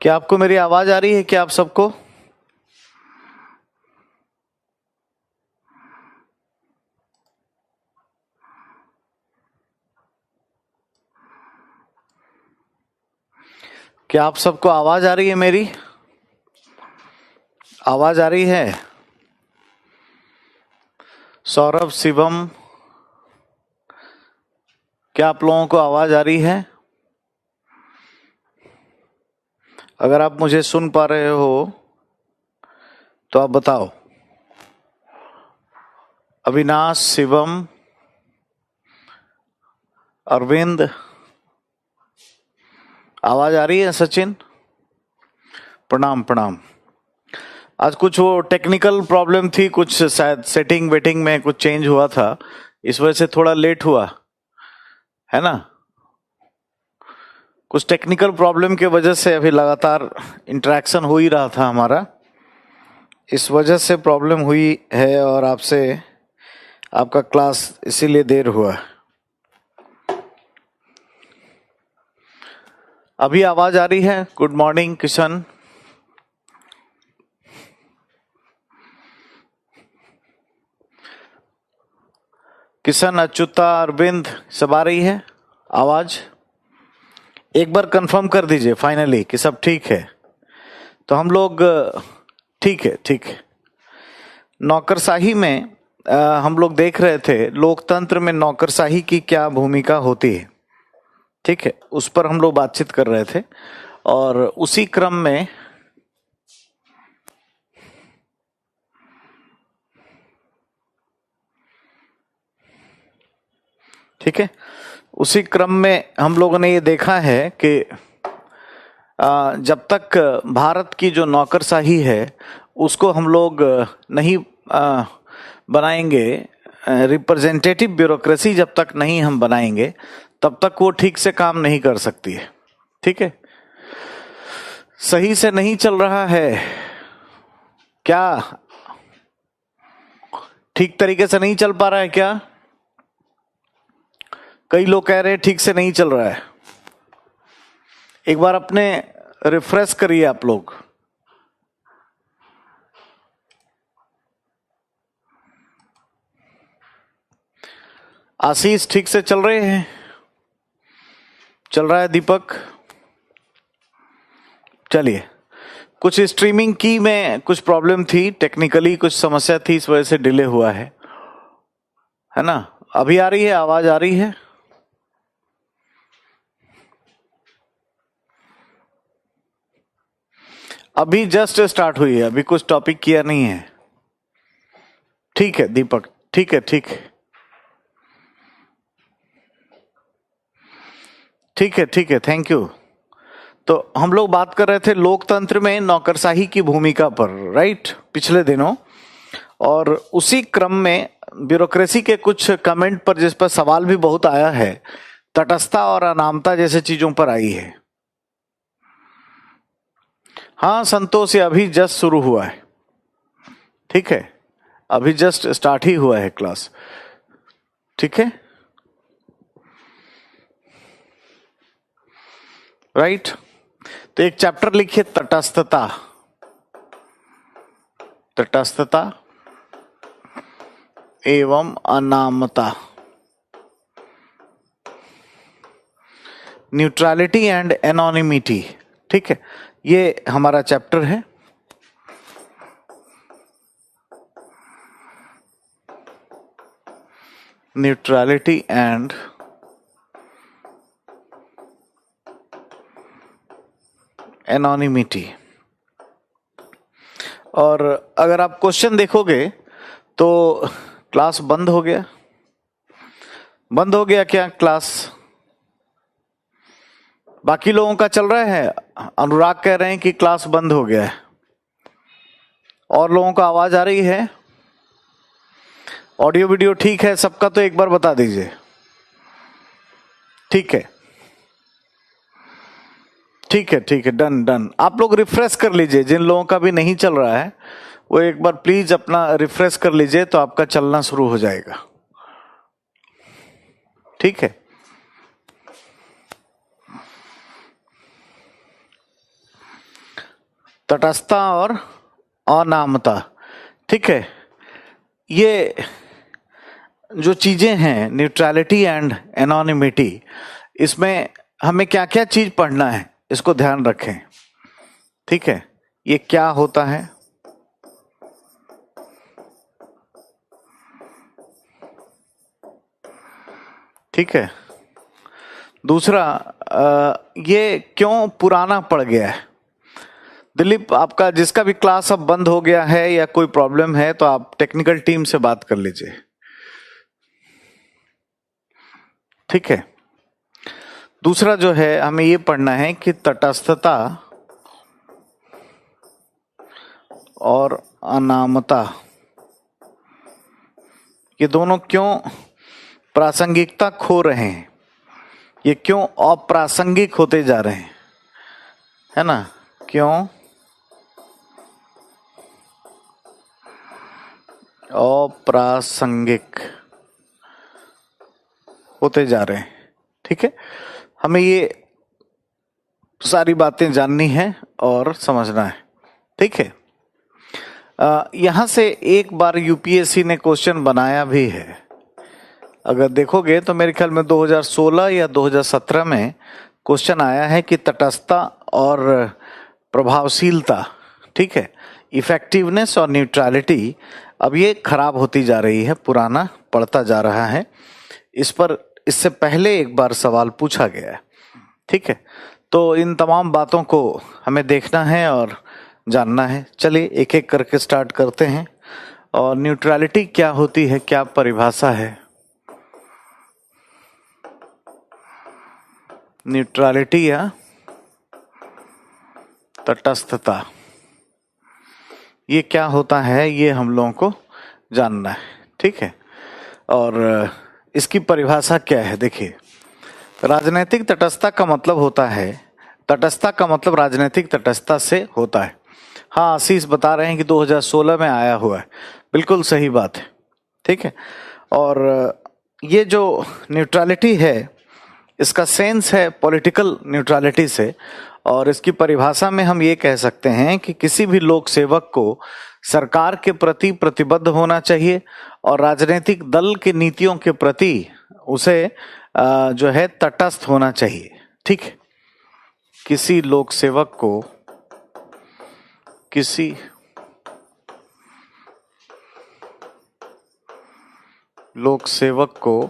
क्या आपको मेरी आवाज आ रही है? क्या आप सबको? क्या आप सबको आवाज आ रही है? मेरी आवाज आ रही है? सौरभ, शिवम, क्या आप लोगों को आवाज आ रही है? अगर आप मुझे सुन पा रहे हो तो आप बताओ। अविनाश, शिवम, अरविंद, आवाज आ रही है? सचिन, प्रणाम प्रणाम। आज कुछ वो टेक्निकल प्रॉब्लम थी, कुछ शायद सेटिंग वेटिंग में कुछ चेंज हुआ था, इस वजह से थोड़ा लेट हुआ है ना। कुछ टेक्निकल प्रॉब्लम के वजह से अभी लगातार इंटरेक्शन हो ही रहा था हमारा, इस वजह से प्रॉब्लम हुई है और आपसे आपका क्लास इसीलिए देर हुआ। अभी आवाज आ रही है? गुड मॉर्निंग किशन, किशन, अच्युता, अरविंद, सब आ रही है आवाज? एक बार कंफर्म कर दीजिए फाइनली कि सब ठीक है। तो हम लोग ठीक है, ठीक है। नौकरशाही में हम लोग देख रहे थे लोकतंत्र में नौकरशाही की क्या भूमिका होती है, ठीक है, उस पर हम लोग बातचीत कर रहे थे। और उसी क्रम में ठीक है, उसी क्रम में हम लोगों ने ये देखा है कि जब तक भारत की जो नौकरशाही है उसको हम लोग नहीं बनाएंगे, रिप्रेजेंटेटिव ब्यूरोक्रेसी जब तक नहीं हम बनाएंगे तब तक वो ठीक से काम नहीं कर सकती है, ठीक है। सही से नहीं चल रहा है क्या? ठीक तरीके से नहीं चल पा रहा है क्या? कई लोग कह रहे हैं ठीक से नहीं चल रहा है। एक बार अपने रिफ्रेश करिए आप लोग। आशीष, ठीक से चल रहे हैं? चल रहा है दीपक? चलिए, कुछ स्ट्रीमिंग की में कुछ प्रॉब्लम थी, टेक्निकली कुछ समस्या थी, इस वजह से डिले हुआ है ना। अभी आ रही है आवाज? आ रही है? अभी जस्ट स्टार्ट हुई है, अभी कुछ टॉपिक किया नहीं है। ठीक है दीपक, ठीक है, ठीक है, ठीक है, ठीक है, थैंक यू। तो हम लोग बात कर रहे थे लोकतंत्र में नौकरशाही की भूमिका पर, राइट, पिछले दिनों। और उसी क्रम में ब्यूरोक्रेसी के कुछ कमेंट पर, जिस पर सवाल भी बहुत आया है, तटस्थता और अनामता जैसे चीजों पर आई है। हाँ संतोष, ये अभी जस्ट शुरू हुआ है, ठीक है, अभी जस्ट स्टार्ट ही हुआ है क्लास, ठीक है, राइट। तो एक चैप्टर लिखिए, तटस्थता। तटस्थता एवं अनामता, न्यूट्रलिटी एंड एनोनिमिटी, ठीक है, ये हमारा चैप्टर है। Neutrality and anonymity. और अगर आप क्वेश्चन देखोगे तो क्लास बंद हो गया, बंद हो गया क्या क्लास? बाकी लोगों का चल रहा है? अनुराग कह रहे हैं कि क्लास बंद हो गया है। और लोगों को आवाज आ रही है? ऑडियो वीडियो ठीक है सबका? तो एक बार बता दीजिए। ठीक है, ठीक है, ठीक है, डन डन। आप लोग रिफ्रेश कर लीजिए, जिन लोगों का भी नहीं चल रहा है वो एक बार प्लीज अपना रिफ्रेश कर लीजिए, तो आपका चलना शुरू हो जाएगा, ठीक है। तटस्थता और अनामता। ठीक है, ये जो चीजें हैं न्यूट्रलिटी एंड एनोनिमिटी, इसमें हमें क्या क्या चीज पढ़ना है इसको ध्यान रखें। ठीक है, ये क्या होता है, ठीक है। दूसरा, ये क्यों पुराना पड़ गया है। दिलीप, आपका जिसका भी क्लास अब बंद हो गया है या कोई प्रॉब्लम है तो आप टेक्निकल टीम से बात कर लीजिए। ठीक है, दूसरा जो है हमें ये पढ़ना है कि तटस्थता और अनामता ये दोनों क्यों प्रासंगिकता खो रहे हैं, ये क्यों अप्रासंगिक होते जा रहे हैं, है ना, क्यों अप्रासंगिक होते जा रहे हैं। ठीक है, हमें ये सारी बातें जाननी है और समझना है। ठीक है, यहां से एक बार यूपीएससी ने क्वेश्चन बनाया भी है, अगर देखोगे तो मेरे ख्याल में 2016 या 2017 में क्वेश्चन आया है कि तटस्थता और प्रभावशीलता, ठीक है, इफेक्टिवनेस और न्यूट्रलिटी अब ये खराब होती जा रही है, पुराना पड़ता जा रहा है। इस पर इससे पहले एक बार सवाल पूछा गया है। ठीक है, तो इन तमाम बातों को हमें देखना है और जानना है। चलिए एक एक करके स्टार्ट करते हैं। और न्यूट्रलिटी क्या होती है, क्या परिभाषा है न्यूट्रलिटी या तटस्थता, ये क्या होता है ये हम लोगों को जानना है। ठीक है, और इसकी परिभाषा क्या है। देखिए, राजनीतिक तटस्थता का मतलब होता है, तटस्थता का मतलब राजनीतिक तटस्थता से होता है। हाँ, आशीष बता रहे हैं कि 2016 में आया हुआ है, बिल्कुल सही बात है। ठीक है, और ये जो न्यूट्रलिटी है इसका सेंस है पॉलिटिकल न्यूट्रलिटी से, और इसकी परिभाषा में हम ये कह सकते हैं कि किसी भी लोक सेवक को सरकार के प्रति प्रतिबद्ध होना चाहिए और राजनीतिक दल की नीतियों के प्रति उसे जो है तटस्थ होना चाहिए। ठीक है, किसी लोक सेवक को किसी लोक सेवक को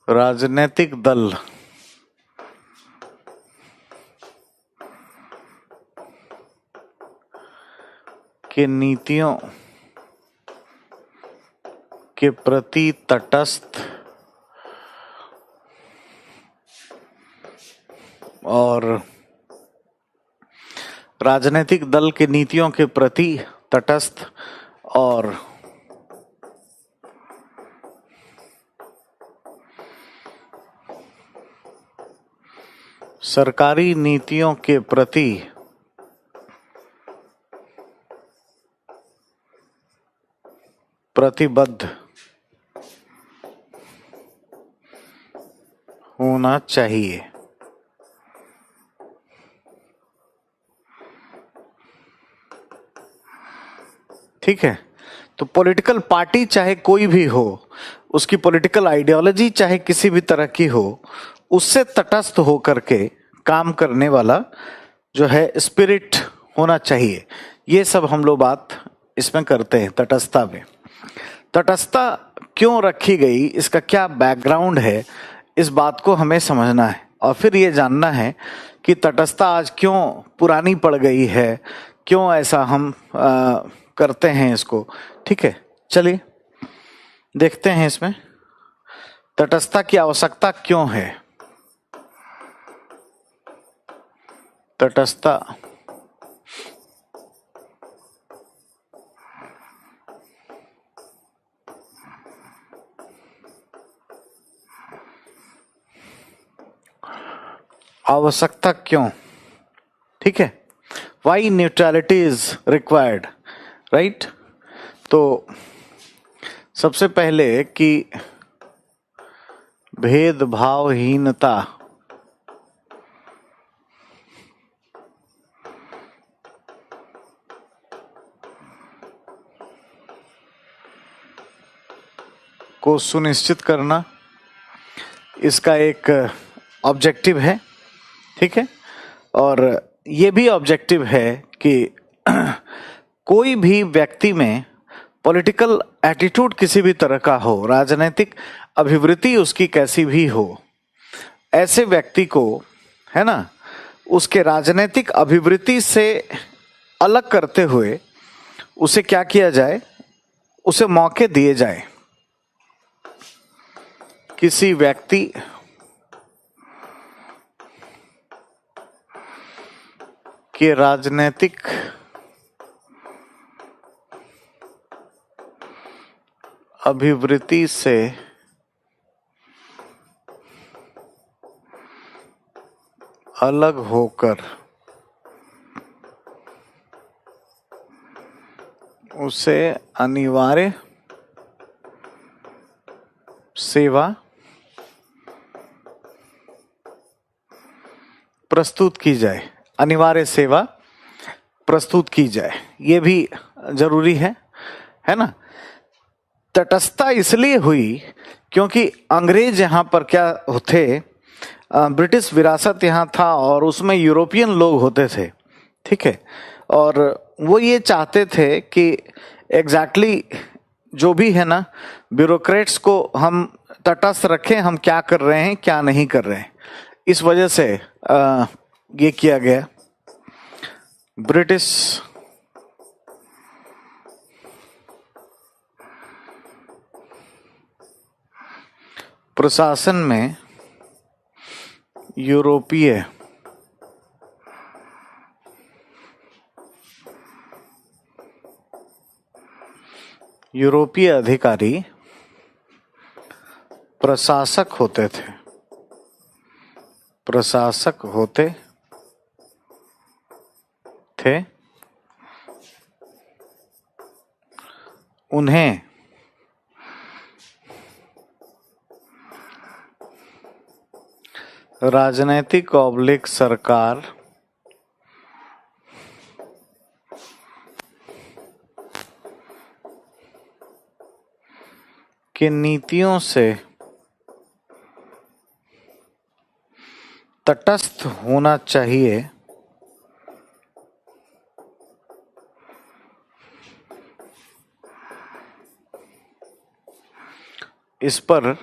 राजनीतिक दल के नीतियों के प्रति तटस्थ और राजनीतिक दल के नीतियों के प्रति तटस्थ और सरकारी नीतियों के प्रति प्रतिबद्ध होना चाहिए। ठीक है, तो पॉलिटिकल पार्टी चाहे कोई भी हो, उसकी पॉलिटिकल आइडियोलॉजी चाहे किसी भी तरह की हो, उससे तटस्थ होकर के काम करने वाला जो है स्पिरिट होना चाहिए। ये सब हम लोग बात इसमें करते हैं तटस्थता में। तटस्थता क्यों रखी गई, इसका क्या बैकग्राउंड है, इस बात को हमें समझना है और फिर ये जानना है कि तटस्थता आज क्यों पुरानी पड़ गई है, क्यों ऐसा हम करते हैं इसको। ठीक है, चलिए देखते हैं इसमें तटस्थता की आवश्यकता क्यों है। तटस्थता आवश्यकता क्यों, ठीक है, why neutrality is required, right. तो सबसे पहले कि भेदभावहीनता को सुनिश्चित करना इसका एक ऑब्जेक्टिव है, ठीक है। और ये भी ऑब्जेक्टिव है कि कोई भी व्यक्ति में पॉलिटिकल एटीट्यूड किसी भी तरह का हो, राजनीतिक अभिवृत्ति उसकी कैसी भी हो, ऐसे व्यक्ति को, है ना, उसके राजनीतिक अभिवृत्ति से अलग करते हुए उसे क्या किया जाए, उसे मौके दिए जाए। किसी व्यक्ति के राजनीतिक अभिवृत्ति से अलग होकर उसे अनिवार्य सेवा प्रस्तुत की जाए, अनिवार्य सेवा प्रस्तुत की जाए, ये भी जरूरी है ना। तटस्थता इसलिए हुई क्योंकि अंग्रेज यहाँ पर क्या थे, ब्रिटिश विरासत यहाँ था और उसमें यूरोपियन लोग होते थे, ठीक है। और वो ये चाहते थे कि एग्जैक्टली जो भी है ना, ब्यूरोक्रेट्स को हम तटस्थ रखें, हम क्या कर रहे हैं क्या नहीं कर रहे हैं। इस वजह से ये किया गया। ब्रिटिश प्रशासन में यूरोपीय अधिकारी प्रशासक होते थे। उन्हें राजनैतिक ऑब्लिक सरकार की नीतियों से तटस्थ होना चाहिए। इस पर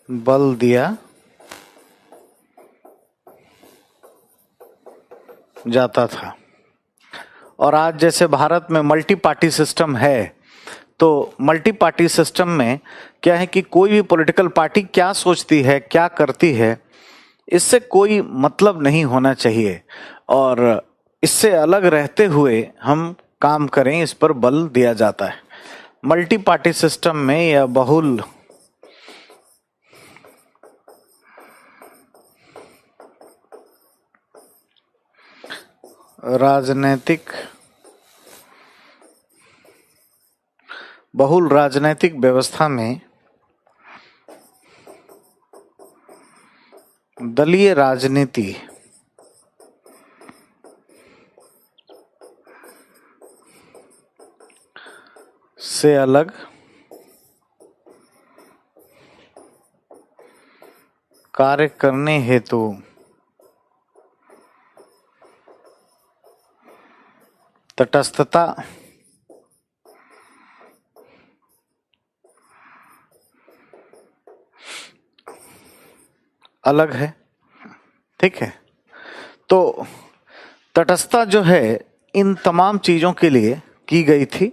बल दिया जाता था। और आज जैसे भारत में मल्टी पार्टी सिस्टम है, तो मल्टी पार्टी सिस्टम में क्या है कि कोई भी पॉलिटिकल पार्टी क्या सोचती है क्या करती है इससे कोई मतलब नहीं होना चाहिए, और इससे अलग रहते हुए हम काम करें, इस पर बल दिया जाता है। मल्टी पार्टी सिस्टम में या बहुल राजनैतिक व्यवस्था में दलीय राजनीति से अलग कार्य करने हेतु तटस्थता अलग है, ठीक है। तो तटस्थता जो है इन तमाम चीजों के लिए की गई थी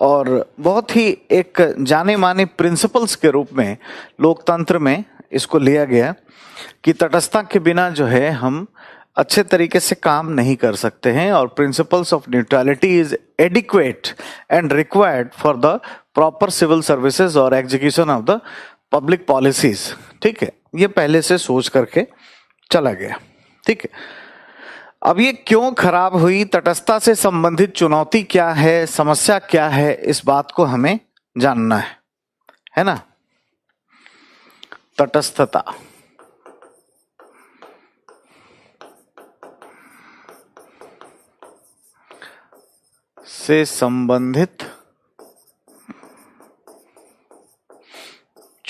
और बहुत ही एक जाने माने प्रिंसिपल्स के रूप में लोकतंत्र में इसको लिया गया कि तटस्थता के बिना जो है हम अच्छे तरीके से काम नहीं कर सकते हैं, और principles of neutrality is adequate and required for the proper civil services और execution of the public policies, ठीक है। ये पहले से सोच करके चला गया, ठीक है। अब ये क्यों खराब हुई, तटस्थता से संबंधित चुनौती क्या है, समस्या क्या है, इस बात को हमें जानना है ना। तटस्थता से संबंधित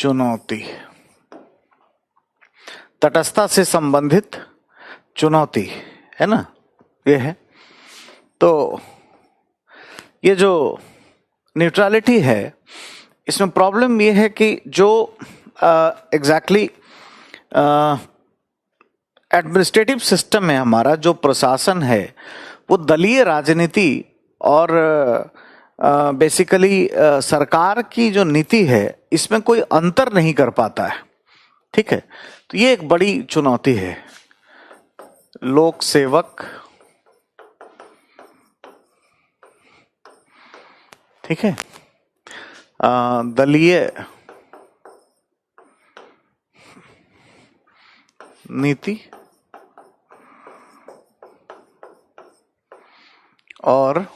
चुनौती, तटस्थता से संबंधित चुनौती है ना, ये है। तो ये जो न्यूट्रलिटी है, इसमें प्रॉब्लम ये है कि जो एग्जैक्टली एडमिनिस्ट्रेटिव सिस्टम है हमारा, जो प्रशासन है, वो दलीय राजनीति और बेसिकली सरकार की जो नीति है, इसमें कोई अंतर नहीं कर पाता है। ठीक है, तो ये एक बड़ी चुनौती है। लोक सेवक, ठीक है, दलीय नीति और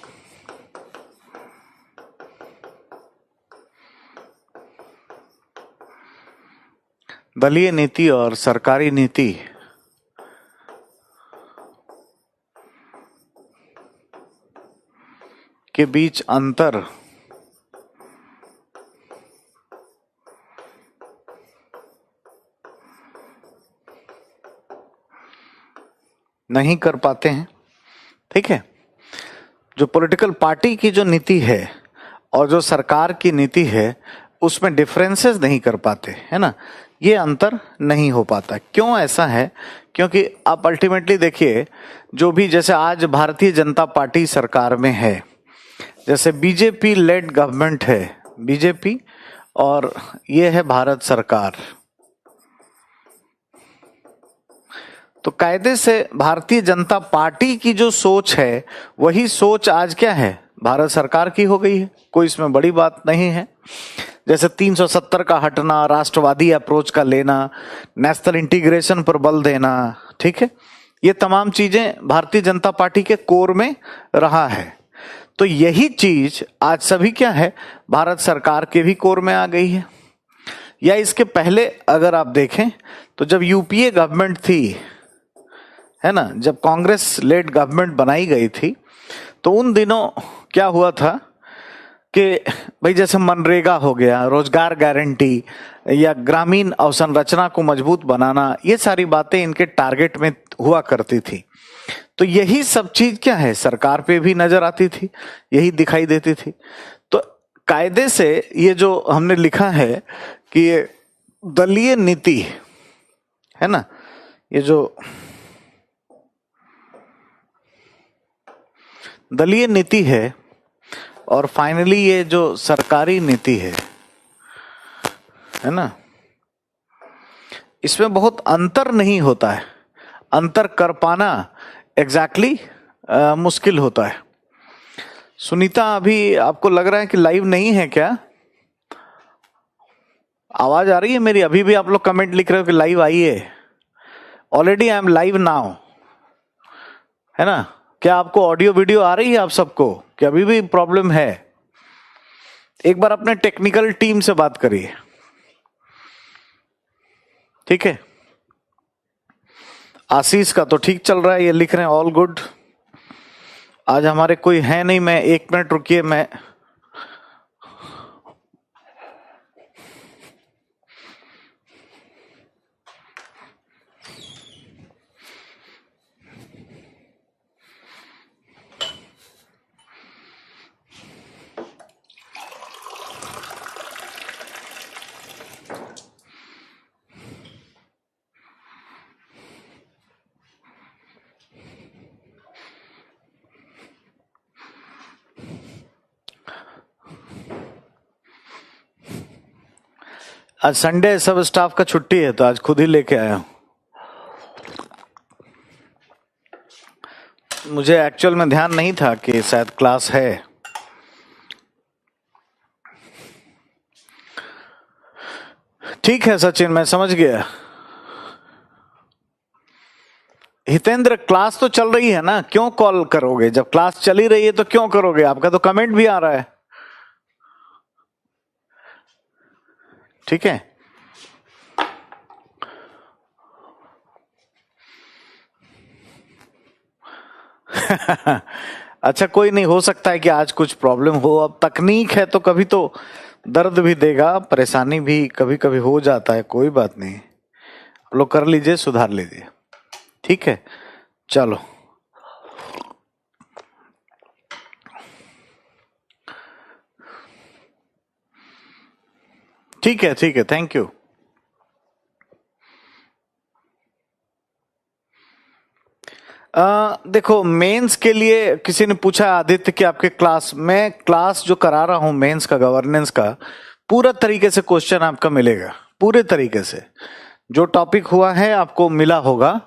दलीय नीति और सरकारी नीति के बीच अंतर नहीं कर पाते हैं। ठीक है, जो पॉलिटिकल पार्टी की जो नीति है और जो सरकार की नीति है, उसमें डिफरेंसेस नहीं कर पाते, है ना, ये अंतर नहीं हो पाता। क्यों ऐसा है? क्योंकि आप अल्टीमेटली देखिए, जो भी, जैसे आज भारतीय जनता पार्टी सरकार में है, जैसे बीजेपी लेड गवर्नमेंट है, बीजेपी, और ये है भारत सरकार, तो कायदे से भारतीय जनता पार्टी की जो सोच है, वही सोच आज क्या है, भारत सरकार की हो गई है। कोई इसमें बड़ी बात नहीं है। जैसे 370 का हटना, राष्ट्रवादी अप्रोच का लेना, नेशनल इंटीग्रेशन पर बल देना, ठीक है, ये तमाम चीजें भारतीय जनता पार्टी के कोर में रहा है। तो यही चीज आज सभी क्या है, भारत सरकार के भी कोर में आ गई है। या इसके पहले अगर आप देखें तो जब यूपीए गवर्नमेंट थी, है ना, जब कांग्रेस लेड गवर्नमेंट बनाई गई थी, तो उन दिनों क्या हुआ था कि भाई जैसे मनरेगा हो गया, रोजगार गारंटी या ग्रामीण अवसंरचना को मजबूत बनाना, ये सारी बातें इनके टारगेट में हुआ करती थी। तो यही सब चीज क्या है, सरकार पे भी नजर आती थी, यही दिखाई देती थी। तो कायदे से ये जो हमने लिखा है कि ये दलीय नीति है ना, ये जो दलीय नीति है और फाइनली ये जो सरकारी नीति है ना, इसमें बहुत अंतर नहीं होता है। अंतर कर पाना एग्जैक्टली मुश्किल होता है। सुनीता, अभी आपको लग रहा है कि लाइव नहीं है क्या? आवाज आ रही है मेरी? अभी भी आप लोग कमेंट लिख रहे हो कि लाइव आई है। Already I am live now, है ना। क्या आपको ऑडियो वीडियो आ रही है आप सबको, कि अभी भी प्रॉब्लम है? एक बार अपने टेक्निकल टीम से बात करिए, ठीक है। आशीष का तो ठीक चल रहा है, ये लिख रहे हैं ऑल गुड। आज हमारे कोई है नहीं, मैं 1 मिनट रुकिए, मैं आज संडे, सब स्टाफ का छुट्टी है, तो आज खुद ही लेके आया हूं। मुझे एक्चुअल में ध्यान नहीं था कि शायद क्लास है। ठीक है सचिन, मैं समझ गया। हितेंद्र, क्लास तो चल रही है ना, क्यों कॉल करोगे? जब क्लास चली रही है तो क्यों करोगे? आपका तो कमेंट भी आ रहा है, ठीक है। अच्छा, कोई नहीं, हो सकता है कि आज कुछ प्रॉब्लम हो। अब तकनीक है तो कभी तो दर्द भी देगा, परेशानी भी कभी कभी हो जाता है, कोई बात नहीं, आप लोग कर लीजिए, सुधार लीजिए, ठीक है। चलो, ठीक है, ठीक है, थैंक यू। देखो, मेंस के लिए किसी ने पूछा आदित्य कि आपके क्लास में, क्लास जो करा रहा हूं मेंस का, गवर्नेंस का, पूरा तरीके से क्वेश्चन आपका मिलेगा, पूरे तरीके से जो टॉपिक हुआ है आपको मिला होगा।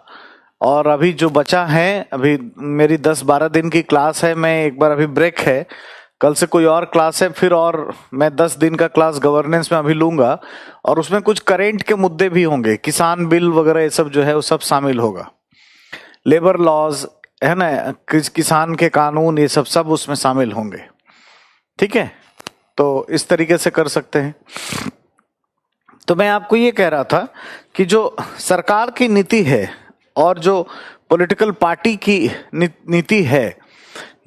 और अभी जो बचा है, अभी मेरी 10-12 दिन की क्लास है, मैं एक बार, अभी ब्रेक है, कल से कोई और क्लास है फिर, और मैं 10 दिन का क्लास गवर्नेंस में अभी लूंगा, और उसमें कुछ करेंट के मुद्दे भी होंगे, किसान बिल वगैरह ये सब जो है वो सब शामिल होगा, लेबर लॉज है ना, किसान के कानून, ये सब सब उसमें शामिल होंगे, ठीक है। तो इस तरीके से कर सकते हैं। तो मैं आपको ये कह रहा था कि जो सरकार की नीति है और जो पॉलिटिकल पार्टी की नीति है,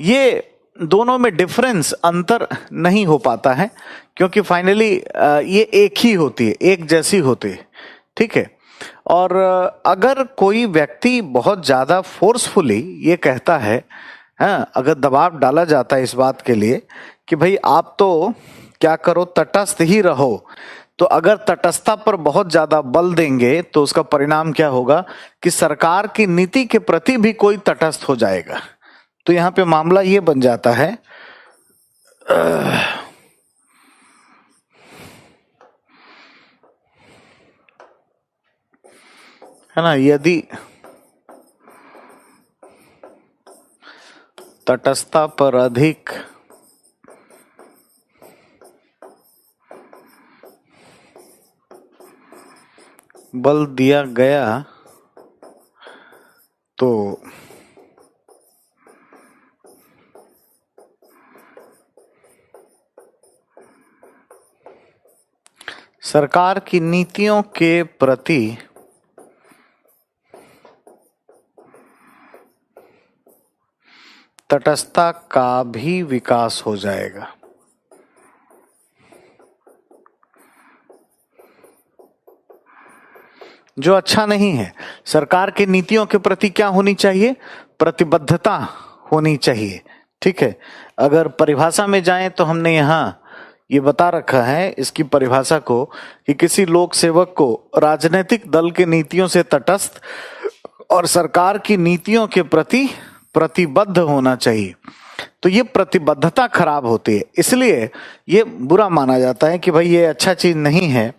ये दोनों में डिफरेंस, अंतर नहीं हो पाता है, क्योंकि फाइनली ये एक ही होती है, एक जैसी होती है, ठीक है। और अगर कोई व्यक्ति बहुत ज्यादा फोर्सफुली ये कहता है, हाँ, अगर दबाव डाला जाता है इस बात के लिए कि भाई आप तो क्या करो, तटस्थ ही रहो, तो अगर तटस्थता पर बहुत ज्यादा बल देंगे तो उसका परिणाम क्या होगा कि सरकार की नीति के प्रति भी कोई तटस्थ हो जाएगा। तो यहां पे मामला ये बन जाता है, है ना, यदि तटस्थता पर अधिक बल दिया गया तो सरकार की नीतियों के प्रति तटस्थता का भी विकास हो जाएगा। जो अच्छा नहीं है, सरकार की नीतियों के प्रति क्या होनी चाहिए, प्रतिबद्धता होनी चाहिए, ठीक है। अगर परिभाषा में जाएं तो हमने यहाँ ये बता रखा है इसकी परिभाषा को कि किसी लोक सेवक को राजनीतिक दल के नीतियों से तटस्थ और सरकार की नीतियों के प्रति प्रतिबद्ध होना चाहिए। तो ये प्रतिबद्धता खराब होती है, इसलिए ये बुरा माना जाता है कि भाई ये अच्छा चीज नहीं है,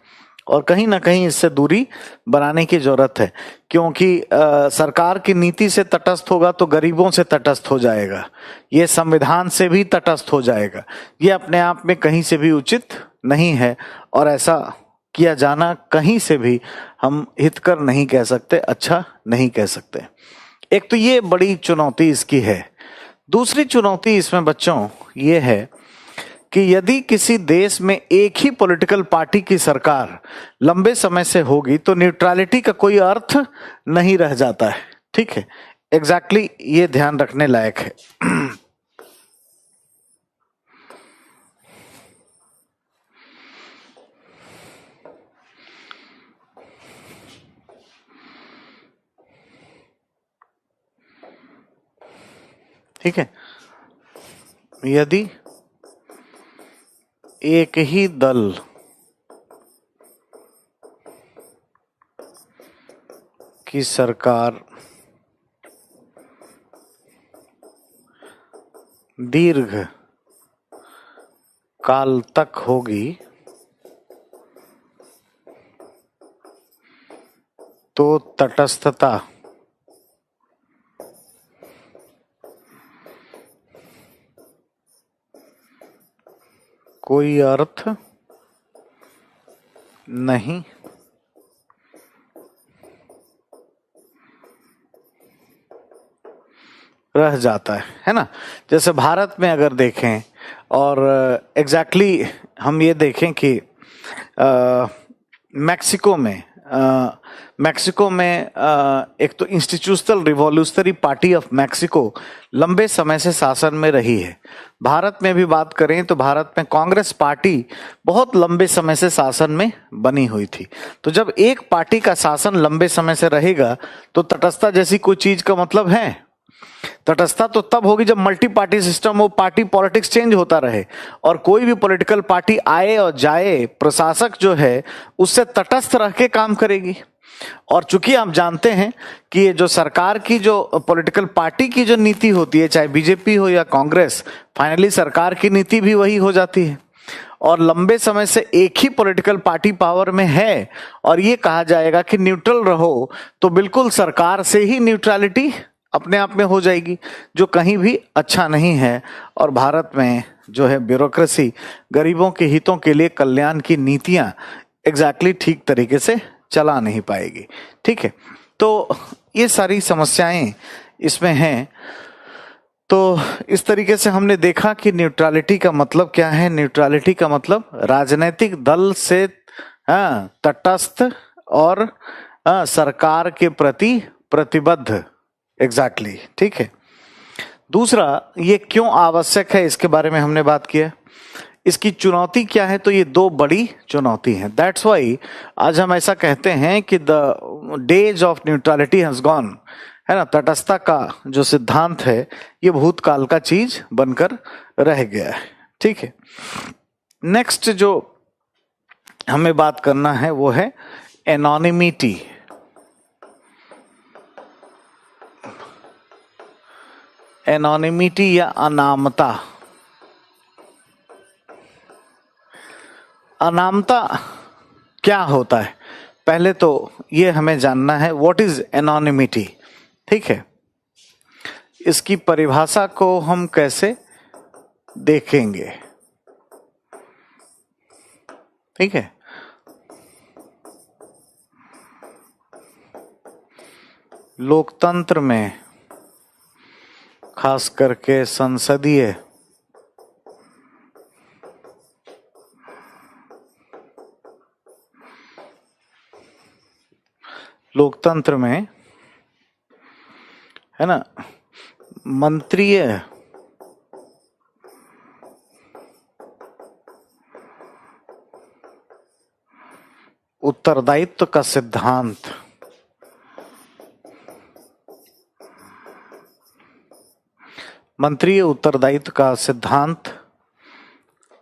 और कहीं ना कहीं इससे दूरी बनाने की जरूरत है, क्योंकि सरकार की नीति से तटस्थ होगा तो गरीबों से तटस्थ हो जाएगा, ये संविधान से भी तटस्थ हो जाएगा, ये अपने आप में कहीं से भी उचित नहीं है, और ऐसा किया जाना कहीं से भी हम हितकर नहीं कह सकते, अच्छा नहीं कह सकते। एक तो ये बड़ी चुनौती इसकी है। दूसरी चुनौती इसमें बच्चों ये है कि यदि किसी देश में एक ही पॉलिटिकल पार्टी की सरकार लंबे समय से होगी तो न्यूट्रलिटी का कोई अर्थ नहीं रह जाता है, ठीक है। एग्जैक्टली ये ध्यान रखने लायक है। ठीक है, यदि एक ही दल की सरकार दीर्घ काल तक होगी तो तटस्थता कोई अर्थ नहीं रह जाता है ना। जैसे भारत में अगर देखें और एग्जैक्टली हम ये देखें कि मैक्सिको में मैक्सिको में एक तो institutional revolutionary party of Mexico लंबे समय से शासन में रही है। भारत में भी बात करें तो भारत में कांग्रेस पार्टी बहुत लंबे समय से शासन में बनी हुई थी। तो जब एक पार्टी का शासन लंबे समय से रहेगा तो तटस्थता जैसी कोई चीज का मतलब है? तटस्थता तो तब होगी जब मल्टी पार्टी सिस्टम हो, पार्टी पॉलिटिक्स चेंज होता रहे और कोई भी पॉलिटिकल पार्टी आए और जाए, प्रशासक जो है उससे तटस्थ रह के काम करेगी। और चूंकि आप जानते हैं कि ये जो सरकार की जो पॉलिटिकल पार्टी की जो नीति होती है, चाहे बीजेपी हो या कांग्रेस, फाइनली सरकार की नीति भी वही हो जाती है। और लंबे समय से एक ही पॉलिटिकल पार्टी पावर में है और ये कहा जाएगा कि न्यूट्रल रहो, तो बिल्कुल सरकार से ही न्यूट्रलिटी अपने आप में हो जाएगी, जो कहीं भी अच्छा नहीं है। और भारत में जो है ब्यूरोक्रेसी गरीबों के हितों के लिए कल्याण की नीतियां एग्जैक्टली ठीक तरीके से चला नहीं पाएगी। ठीक है, तो ये सारी समस्याएं इसमें हैं। तो इस तरीके से हमने देखा कि न्यूट्रलिटी का मतलब क्या है। न्यूट्रलिटी का मतलब राजनीतिक दल से तटस्थ और सरकार के प्रति प्रतिबद्ध। एग्जैक्टली ठीक है। दूसरा, ये क्यों आवश्यक है इसके बारे में हमने बात किया। इसकी चुनौती क्या है, तो ये दो बड़ी चुनौती हैं। दैट्स वाई आज हम ऐसा कहते हैं कि the days of neutrality has gone, है ना। तटस्थता का जो सिद्धांत है ये भूतकाल का चीज बनकर रह गया है। ठीक है, नेक्स्ट जो हमें बात करना है वो है एनोनिमिटी। एनोनिमिटी या अनामता। अनामता क्या होता है, पहले तो ये हमें जानना है व्हाट इज एनोनिमिटी। ठीक है, इसकी परिभाषा को हम कैसे देखेंगे। ठीक है, लोकतंत्र में खास करके संसदीय लोकतंत्र में, है ना, मंत्रीय उत्तरदायित्व का सिद्धांत मंत्रीय उत्तरदायित्व का सिद्धांत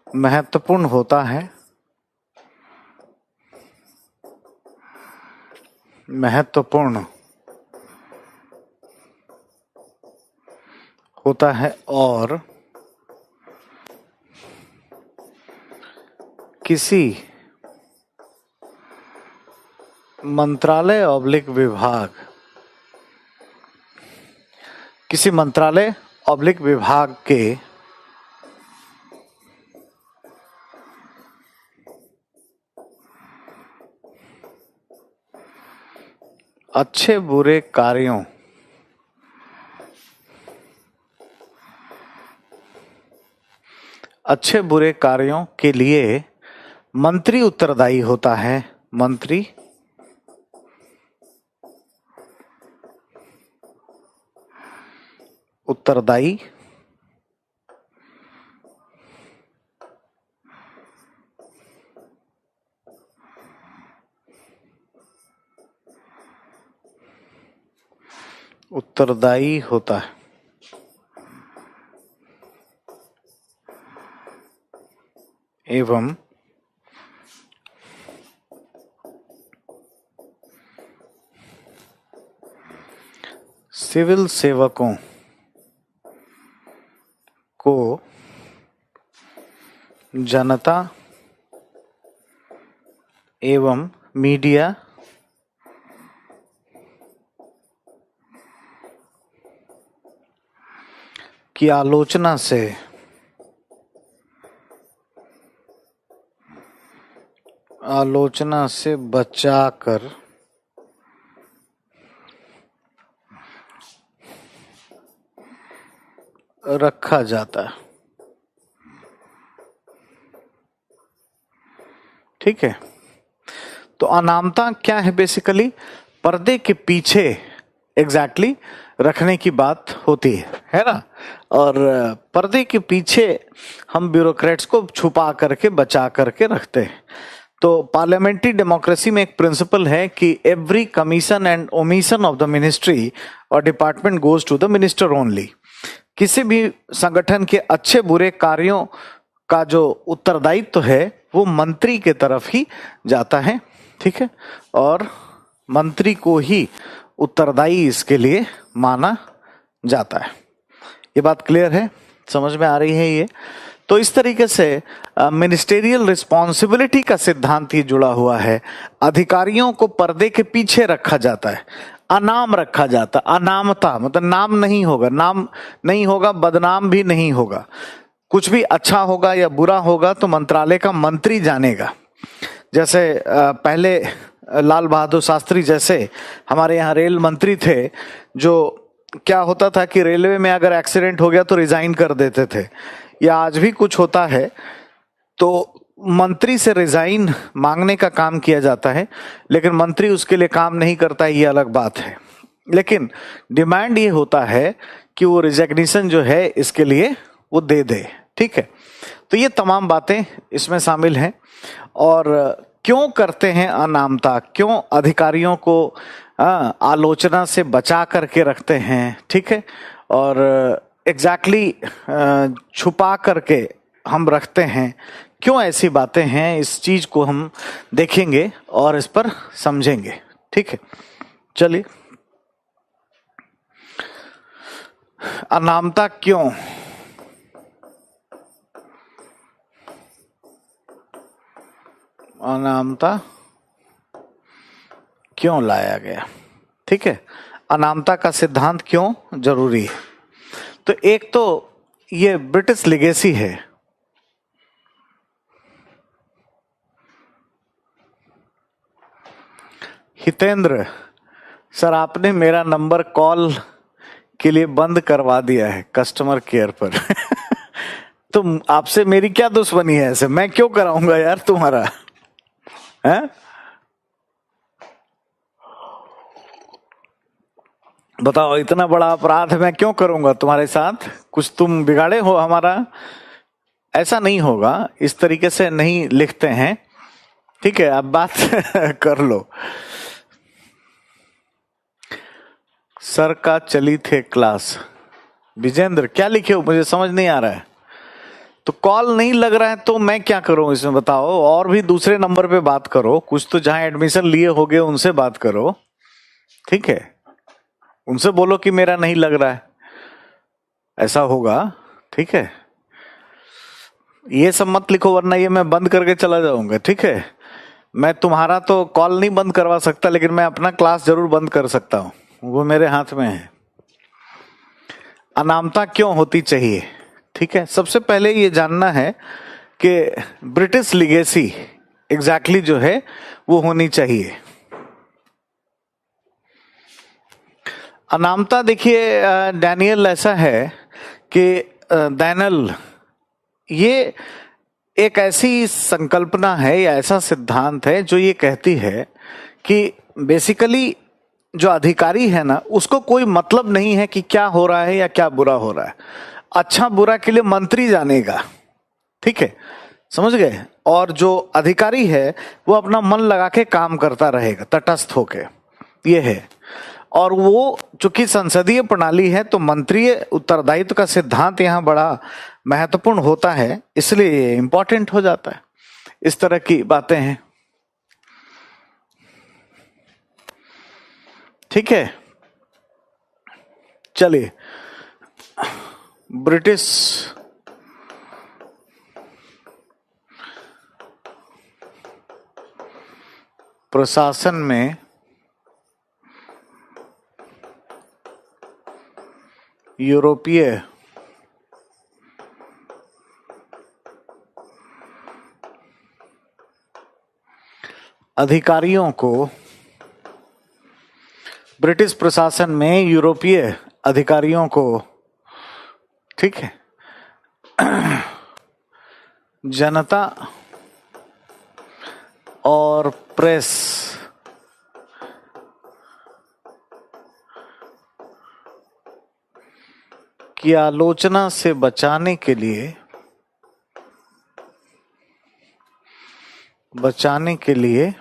महत्वपूर्ण होता है। महत्वपूर्ण होता है और किसी मंत्रालय ऑब्लिक विभाग, किसी मंत्रालय ऑब्लिक विभाग के अच्छे बुरे कार्यों के लिए मंत्री उत्तरदायी होता है। मंत्री उत्तरदायी होता है। एवं सिविल सेवकों को जनता एवं मीडिया की आलोचना से बचाकर रखा जाता है। ठीक है, तो अनामता क्या है? बेसिकली पर्दे के पीछे एग्जैक्टली रखने की बात होती है ना। और पर्दे के पीछे हम ब्यूरोक्रेट्स को छुपा करके बचा करके रखते हैं। तो पार्लियामेंट्री डेमोक्रेसी में एक प्रिंसिपल है कि every commission and omission of the ministry और department goes to the minister only. किसी भी संगठन के अच्छे बुरे कार्यों का जो उत्तरदायित्व है वो मंत्री के तरफ ही जाता है, ठीक है, और मंत्री को ही उत्तरदायी इसके लिए माना जाता है। ये बात क्लियर है, समझ में आ रही है ये? तो इस तरीके से मिनिस्टेरियल रिस्पॉन्सिबिलिटी का सिद्धांत ही जुड़ा हुआ है। अधिकारियों को पर्दे के पीछे रखा जाता है, अनाम रखा जाता, अनामता मतलब नाम नहीं होगा, नाम नहीं होगा, बदनाम भी नहीं होगा। कुछ भी अच्छा होगा या बुरा होगा तो मंत्रालय का मंत्री जानेगा। जैसे पहले लाल बहादुर शास्त्री जैसे हमारे यहाँ रेल मंत्री थे, जो क्या होता था कि रेलवे में अगर एक्सीडेंट हो गया तो रिजाइन कर देते थे, या आज भी कुछ होता है तो मंत्री से रिजाइन मांगने का काम किया जाता है, लेकिन मंत्री उसके लिए काम नहीं करता है, ये अलग बात है। लेकिन डिमांड ये होता है कि वो रिजिग्नेशन जो है इसके लिए वो दे दे, ठीक है। तो ये तमाम बातें इसमें शामिल हैं। और क्यों करते हैं अनामता, क्यों अधिकारियों को आलोचना से बचा करके रखते हैं, ठीक है, और एग्जैक्टली छुपा करके हम रखते हैं, क्यों ऐसी बातें हैं, इस चीज को हम देखेंगे और इस पर समझेंगे, ठीक है। चलिए, अनामता क्यों? अनामता क्यों लाया गया, ठीक है, अनामता का सिद्धांत क्यों जरूरी है? तो एक तो ये ब्रिटिश लिगेसी है। हितेंद्र सर, आपने मेरा नंबर कॉल के लिए बंद करवा दिया है कस्टमर केयर पर। तो आपसे मेरी क्या दुश्मनी है? ऐसे मैं क्यों कराऊंगा यार तुम्हारा, है? बताओ, इतना बड़ा अपराध मैं क्यों करूंगा तुम्हारे साथ? कुछ तुम बिगाड़े हो हमारा? ऐसा नहीं होगा, इस तरीके से नहीं लिखते हैं, ठीक है। अब बात कर लो। सर का चली थे क्लास। विजेंद्र क्या लिखे हो, मुझे समझ नहीं आ रहा है। तो कॉल नहीं लग रहा है तो मैं क्या करूं इसमें, बताओ? और भी दूसरे नंबर पे बात करो, कुछ तो जहां एडमिशन लिए होगे उनसे बात करो, ठीक है। उनसे बोलो कि मेरा नहीं लग रहा है, ऐसा होगा, ठीक है। ये सब मत लिखो वरना ये मैं बंद करके चला जाऊंगा, ठीक है। मैं तुम्हारा तो कॉल नहीं बंद करवा सकता, लेकिन मैं अपना क्लास जरूर बंद कर सकता हूं, वो मेरे हाथ में है। अनामता क्यों होती चाहिए, ठीक है। सबसे पहले ये जानना है कि ब्रिटिश लिगेसी एग्जैक्टली जो है वो होनी चाहिए। अनामता देखिए डैनियल, ऐसा है कि डैनल ये एक ऐसी संकल्पना है या ऐसा सिद्धांत है जो ये कहती है कि बेसिकली जो अधिकारी है ना, उसको कोई मतलब नहीं है कि क्या हो रहा है या क्या बुरा हो रहा है। अच्छा बुरा के लिए मंत्री जानेगा, ठीक है, समझ गए। और जो अधिकारी है वो अपना मन लगा के काम करता रहेगा तटस्थ होके, ये है। और वो चूंकि संसदीय प्रणाली है तो मंत्रीय उत्तरदायित्व का सिद्धांत यहाँ बड़ा महत्वपूर्ण होता है, इसलिए ये इंपॉर्टेंट हो जाता है। इस तरह की बातें हैं, ठीक है। चलिए, ब्रिटिश प्रशासन में यूरोपीय अधिकारियों को, ब्रिटिश प्रशासन में यूरोपीय अधिकारियों को, ठीक है, जनता और प्रेस की आलोचना से बचाने के लिए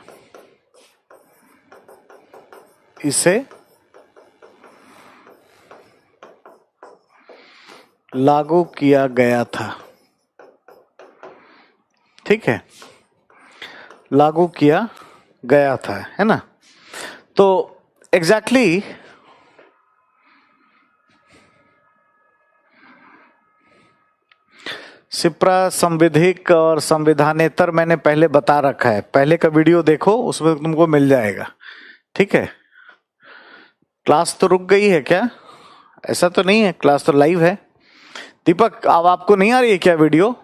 इसे लागू किया गया था। ठीक है, लागू किया गया था, है ना। तो एग्जैक्टली सिप्रा संविधिक और संविधानेतर मैंने पहले बता रखा है, पहले का वीडियो देखो, उसमें तुमको मिल जाएगा। ठीक है, क्लास तो रुक गई है क्या? ऐसा तो नहीं है, क्लास तो लाइव है। दीपक, अब आपको नहीं आ रही है क्या वीडियो?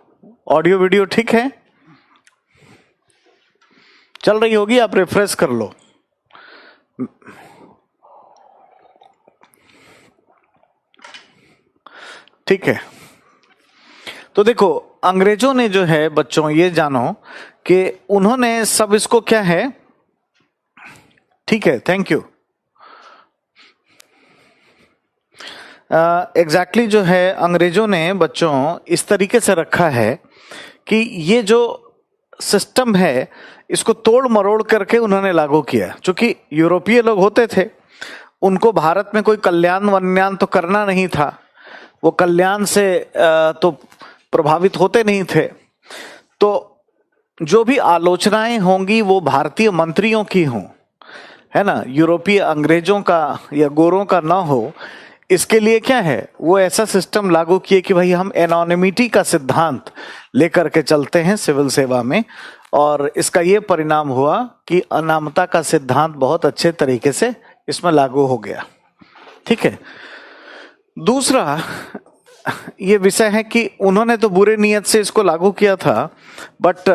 ऑडियो वीडियो ठीक है, चल रही होगी, आप रिफ्रेश कर लो। ठीक है, तो देखो अंग्रेजों ने जो है बच्चों, ये जानो कि उन्होंने सब इसको क्या है, ठीक है, थैंक यू, एग्जैक्टली जो है अंग्रेजों ने बच्चों इस तरीके से रखा है कि ये जो सिस्टम है इसको तोड़ मरोड़ करके उन्होंने लागू किया। क्योंकि यूरोपीय लोग होते थे, उनको भारत में कोई कल्याण वल्याण तो करना नहीं था, वो कल्याण से तो प्रभावित होते नहीं थे। तो जो भी आलोचनाएं होंगी वो भारतीय मंत्रियों की हों, है ना, यूरोपीय अंग्रेजों का या गोरों का ना हो। इसके लिए क्या है, वो ऐसा सिस्टम लागू किए कि भाई हम एनोनिमिटी का सिद्धांत लेकर के चलते हैं सिविल सेवा में, और इसका ये परिणाम हुआ कि अनामता का सिद्धांत बहुत अच्छे तरीके से इसमें लागू हो गया। ठीक है, दूसरा ये विषय है कि उन्होंने तो बुरे नियत से इसको लागू किया था, बट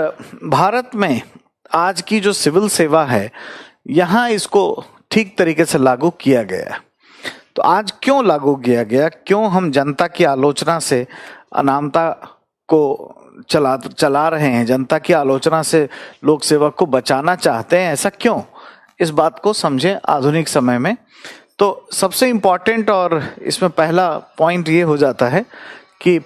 भारत में आज की जो सिविल सेवा है यहां इसको ठीक तरीके से लागू किया गया। तो आज क्यों लागू किया गया, क्यों हम जनता की आलोचना से अनामता को चला रहे हैं, जनता की आलोचना से लोक सेवक को बचाना चाहते हैं, ऐसा क्यों, इस बात को समझें आधुनिक समय में। तो सबसे इंपॉर्टेंट और इसमें पहला पॉइंट ये हो जाता है कि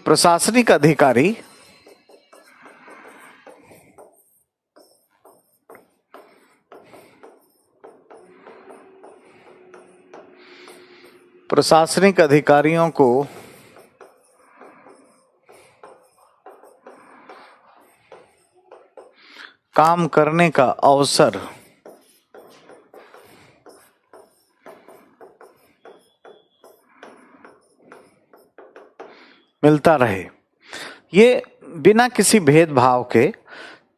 प्रशासनिक अधिकारियों को काम करने का अवसर मिलता रहे। ये बिना किसी भेदभाव के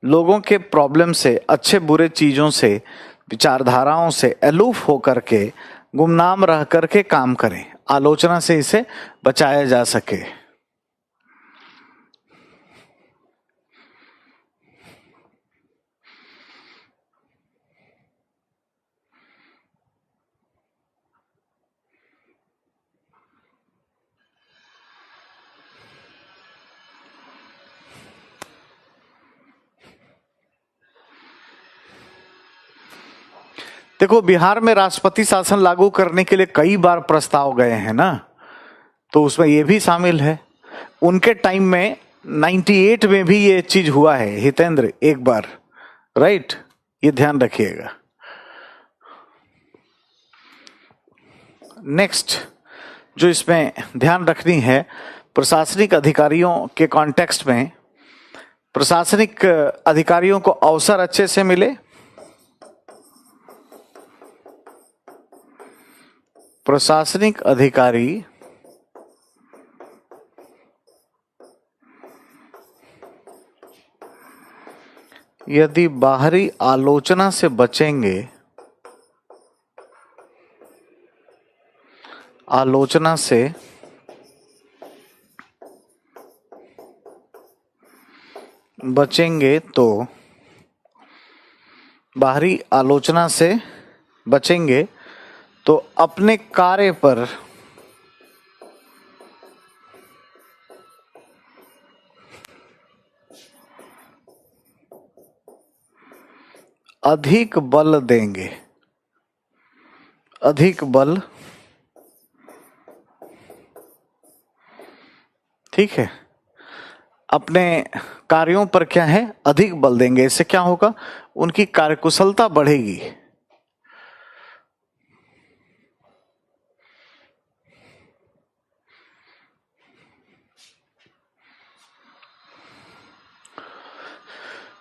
लोगों के प्रॉब्लम से, अच्छे बुरे चीजों से, विचारधाराओं से अलूफ होकर के, गुमनाम रह करके काम करें, आलोचना से इसे बचाया जा सके। देखो बिहार में राष्ट्रपति शासन लागू करने के लिए कई बार प्रस्ताव गए हैं ना, तो उसमें ये भी शामिल है। उनके टाइम में 98 में भी ये चीज हुआ है हितेंद्र, एक बार, राइट, ये ध्यान रखिएगा। नेक्स्ट जो इसमें ध्यान रखनी है, प्रशासनिक अधिकारियों के कॉन्टेक्स्ट में प्रशासनिक अधिकारियों को अवसर अच्छे से मिले, प्रशासनिक अधिकारी यदि बाहरी आलोचना से बचेंगे, आलोचना से बचेंगे तो बाहरी आलोचना से बचेंगे तो अपने कार्य पर अधिक बल देंगे, अधिक बल, ठीक है, अपने कार्यों पर क्या है, अधिक बल देंगे। इससे क्या होगा, उनकी कार्यकुशलता बढ़ेगी।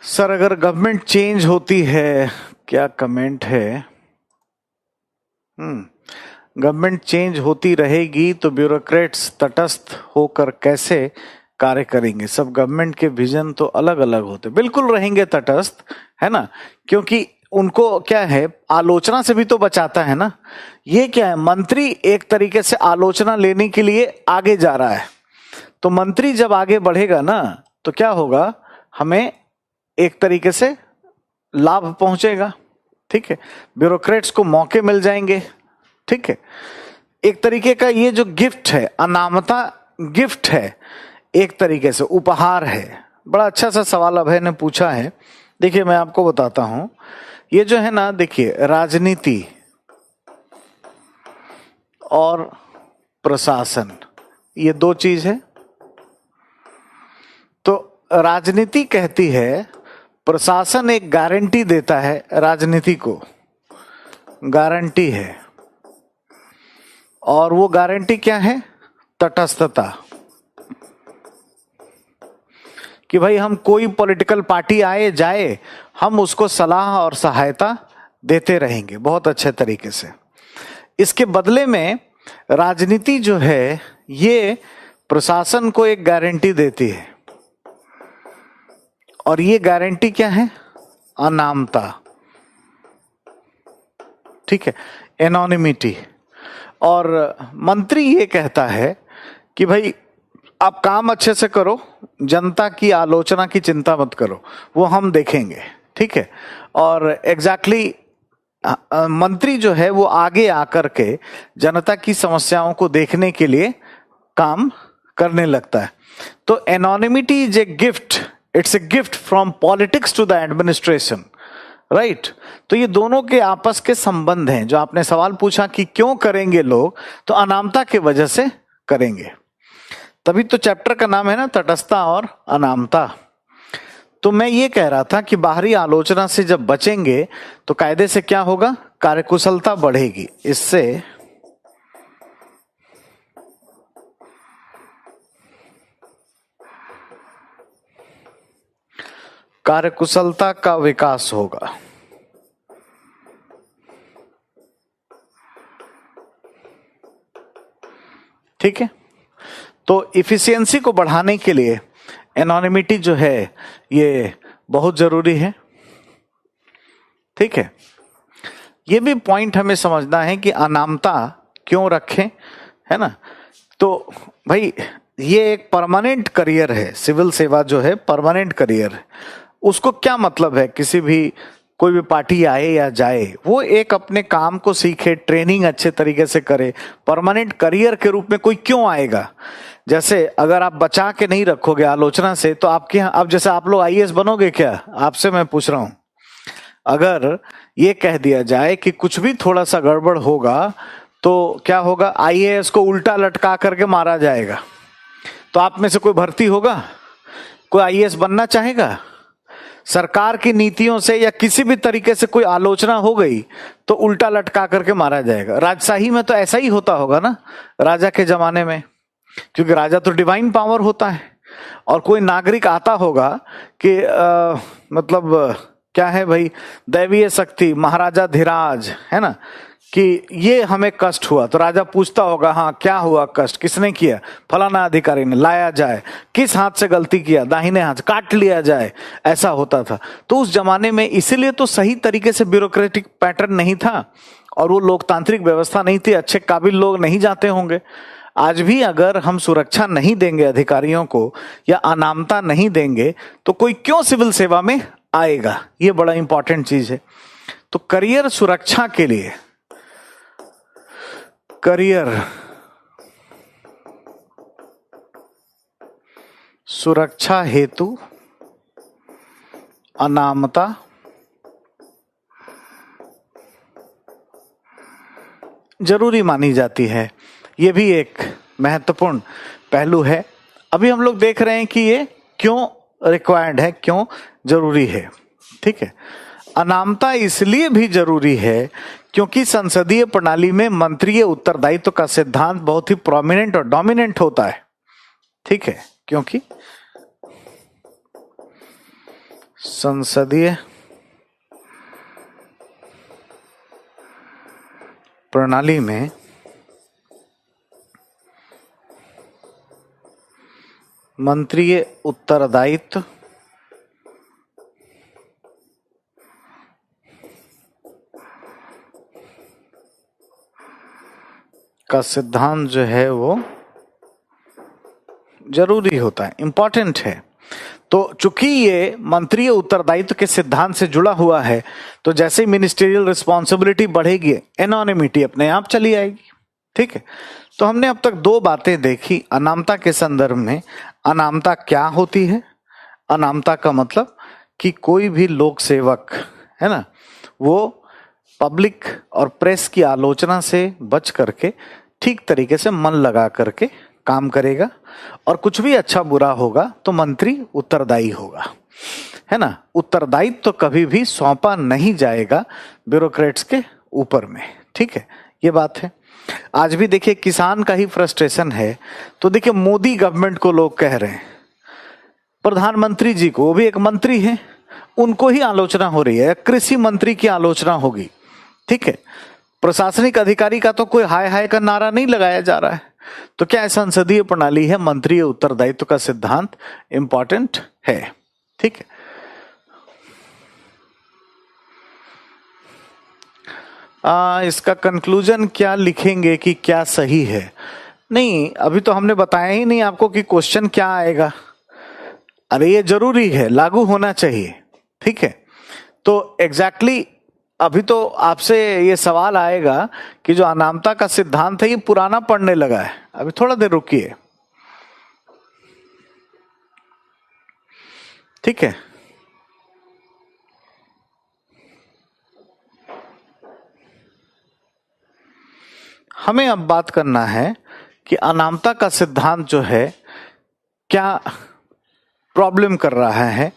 सर अगर गवर्नमेंट चेंज होती है, क्या कमेंट है, गवर्नमेंट चेंज होती रहेगी तो ब्यूरोक्रेट्स तटस्थ होकर कैसे कार्य करेंगे। सब गवर्नमेंट के विजन तो अलग अलग होते, बिल्कुल रहेंगे तटस्थ, है ना, क्योंकि उनको क्या है, आलोचना से भी तो बचाता है ना। ये क्या है, मंत्री एक तरीके से आलोचना लेने के लिए आगे जा रहा है, तो मंत्री जब आगे बढ़ेगा ना तो क्या होगा, हमें एक तरीके से लाभ पहुंचेगा, ठीक है, ब्यूरोक्रेट्स को मौके मिल जाएंगे, ठीक है। एक तरीके का ये जो गिफ्ट है, अनामता गिफ्ट है, एक तरीके से उपहार है। बड़ा अच्छा सा सवाल अभय ने पूछा है। देखिए मैं आपको बताता हूं, ये जो है ना, देखिए राजनीति और प्रशासन, ये दो चीज है। तो राजनीति कहती है, प्रशासन एक गारंटी देता है, राजनीति को गारंटी है, और वो गारंटी क्या है, तटस्थता, कि भाई हम कोई पॉलिटिकल पार्टी आए जाए, हम उसको सलाह और सहायता देते रहेंगे बहुत अच्छे तरीके से। इसके बदले में राजनीति जो है ये प्रशासन को एक गारंटी देती है, और ये गारंटी क्या है, अनामता, ठीक है, एनोनिमिटी। और मंत्री ये कहता है कि भाई आप काम अच्छे से करो, जनता की आलोचना की चिंता मत करो, वो हम देखेंगे, ठीक है। और एग्जैक्टली मंत्री जो है वो आगे आकर के जनता की समस्याओं को देखने के लिए काम करने लगता है। तो anonymity is a gift, it's a gift from politics to the administration, right. तो ये दोनों के आपस के संबंध हैं। जो आपने सवाल पूछा कि क्यों करेंगे लोग, तो अनामता की वजह से करेंगे। तभी तो चैप्टर का नाम है ना, तटस्थता और अनामता। तो मैं ये कह रहा था कि बाहरी आलोचना से जब बचेंगे तो कायदे से क्या होगा, कार्यकुशलता बढ़ेगी, इससे कार्यकुशलता का विकास होगा। ठीक है, तो इफिशियंसी को बढ़ाने के लिए एनोनिमिटी जो है ये बहुत जरूरी है, ठीक है। ये भी पॉइंट हमें समझना है कि अनामता क्यों रखें, है ना। तो भाई ये एक परमानेंट करियर है, सिविल सेवा जो है परमानेंट करियर है। उसको क्या मतलब है, किसी भी कोई भी पार्टी आए या जाए, वो एक अपने काम को सीखे, ट्रेनिंग अच्छे तरीके से करे। परमानेंट करियर के रूप में कोई क्यों आएगा। जैसे अगर आप बचा के नहीं रखोगे आलोचना से, तो आपके यहाँ, अब जैसे आप लोग आईएएस बनोगे क्या, आपसे मैं पूछ रहा हूं। अगर ये कह दिया जाए कि कुछ भी थोड़ा सा गड़बड़ होगा तो क्या होगा, आईएएस को उल्टा लटका करके मारा जाएगा, तो आप में से कोई भर्ती होगा, कोई आईएएस बनना चाहेगा। सरकार की नीतियों से या किसी भी तरीके से कोई आलोचना हो गई तो उल्टा लटका करके मारा जाएगा। राजशाही में तो ऐसा ही होता होगा ना, राजा के जमाने में, क्योंकि राजा तो डिवाइन पावर होता है। और कोई नागरिक आता होगा कि मतलब क्या है भाई, दैवीय शक्ति, महाराजा धीराज, है ना, कि ये हमें कष्ट हुआ, तो राजा पूछता होगा, हाँ क्या हुआ कष्ट, किसने किया, फलाना अधिकारी ने, लाया जाए, किस हाथ से गलती किया, दाहिने हाथ, काट लिया जाए, ऐसा होता था। तो उस जमाने में इसीलिए तो सही तरीके से ब्यूरोक्रेटिक पैटर्न नहीं था, और वो लोकतांत्रिक व्यवस्था नहीं थी, अच्छे काबिल लोग नहीं जाते होंगे। आज भी अगर हम सुरक्षा नहीं देंगे अधिकारियों को, या अनामता नहीं देंगे, तो कोई क्यों सिविल सेवा में आएगा। ये बड़ा इंपॉर्टेंट चीज है। तो करियर सुरक्षा के लिए, करियर सुरक्षा हेतु अनामता जरूरी मानी जाती है। ये भी एक महत्वपूर्ण पहलू है। अभी हम लोग देख रहे हैं कि ये क्यों रिक्वायर्ड है, क्यों जरूरी है। ठीक है, अनामता इसलिए भी जरूरी है क्योंकि संसदीय प्रणाली में मंत्रीय उत्तरदायित्व का सिद्धांत बहुत ही प्रोमिनेंट और डोमिनेंट होता है। ठीक है, क्योंकि संसदीय प्रणाली में मंत्रीय उत्तरदायित्व का सिद्धांत जो है वो जरूरी होता है, इंपॉर्टेंट है। तो चूंकि ये मंत्रीय उत्तरदायित्व के सिद्धांत से जुड़ा हुआ है, तो जैसे मिनिस्ट्रियल रिस्पॉन्सिबिलिटी बढ़ेगी, एनोनिमिटी अपने आप चली आएगी। ठीक है, तो हमने अब तक दो बातें देखी अनामता के संदर्भ में। अनामता क्या होती है? अनामता का मतलब कि कोई भी लोक सेवक है ना, वो पब्लिक और प्रेस की आलोचना से बच करके ठीक तरीके से मन लगा करके काम करेगा, और कुछ भी अच्छा बुरा होगा तो मंत्री उत्तरदायी होगा, है ना। उत्तरदायित्व तो कभी भी सौंपा नहीं जाएगा ब्यूरोक्रेट्स के ऊपर में। ठीक है, ये बात है। आज भी देखिए किसान का ही फ्रस्ट्रेशन है, तो देखिए मोदी गवर्नमेंट को लोग कह रहे हैं, प्रधानमंत्री जी को, वो भी एक मंत्री हैं, उनको ही आलोचना हो रही है, कृषि मंत्री की आलोचना होगी। ठीक है, प्रशासनिक अधिकारी का तो कोई हाय हाय का नारा नहीं लगाया जा रहा है। तो क्या संसदीय प्रणाली है, मंत्रीय उत्तरदायित्व का सिद्धांत इंपॉर्टेंट है। ठीक है, इसका कंक्लूजन क्या लिखेंगे कि क्या सही है? नहीं, अभी तो हमने बताया ही नहीं आपको कि क्वेश्चन क्या आएगा। अरे ये जरूरी है, लागू होना चाहिए। ठीक है, तो एग्जैक्टली अभी तो आपसे ये सवाल आएगा कि जो अनामता का सिद्धांत है ये पुराना पड़ने लगा है। अभी थोड़ा देर रुकिए। ठीक है, हमें अब बात करना है कि अनामता का सिद्धांत जो है क्या प्रॉब्लम कर रहा है,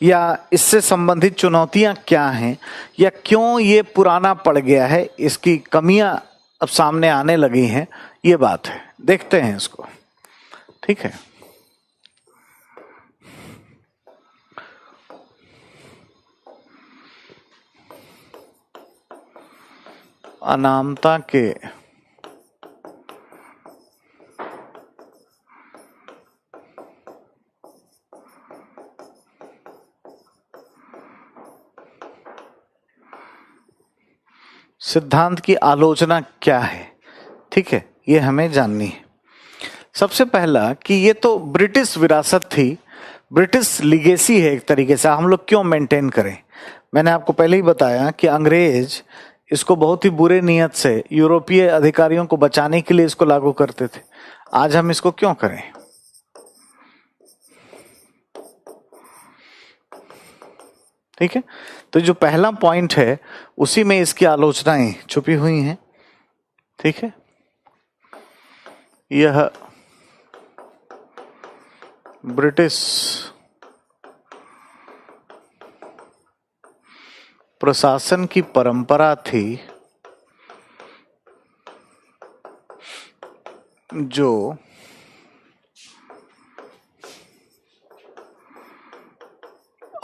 या इससे संबंधित चुनौतियां क्या हैं, या क्यों ये पुराना पड़ गया है, इसकी कमियां अब सामने आने लगी हैं। ये बात है, देखते हैं इसको। ठीक है, अनामता के सिद्धांत की आलोचना क्या है। ठीक है, ये हमें जाननी है। सबसे पहला कि ये तो ब्रिटिश विरासत थी, ब्रिटिश लीगेसी है एक तरीके से, हम लोग क्यों मेंटेन करें। मैंने आपको पहले ही बताया कि अंग्रेज इसको बहुत ही बुरे नियत से यूरोपीय अधिकारियों को बचाने के लिए इसको लागू करते थे। आज हम इसको क्यों करें? ठीक है, तो जो पहला पॉइंट है उसी में इसकी आलोचनाएं छुपी हुई हैं। ठीक है, यह ब्रिटिश प्रशासन की परंपरा थी जो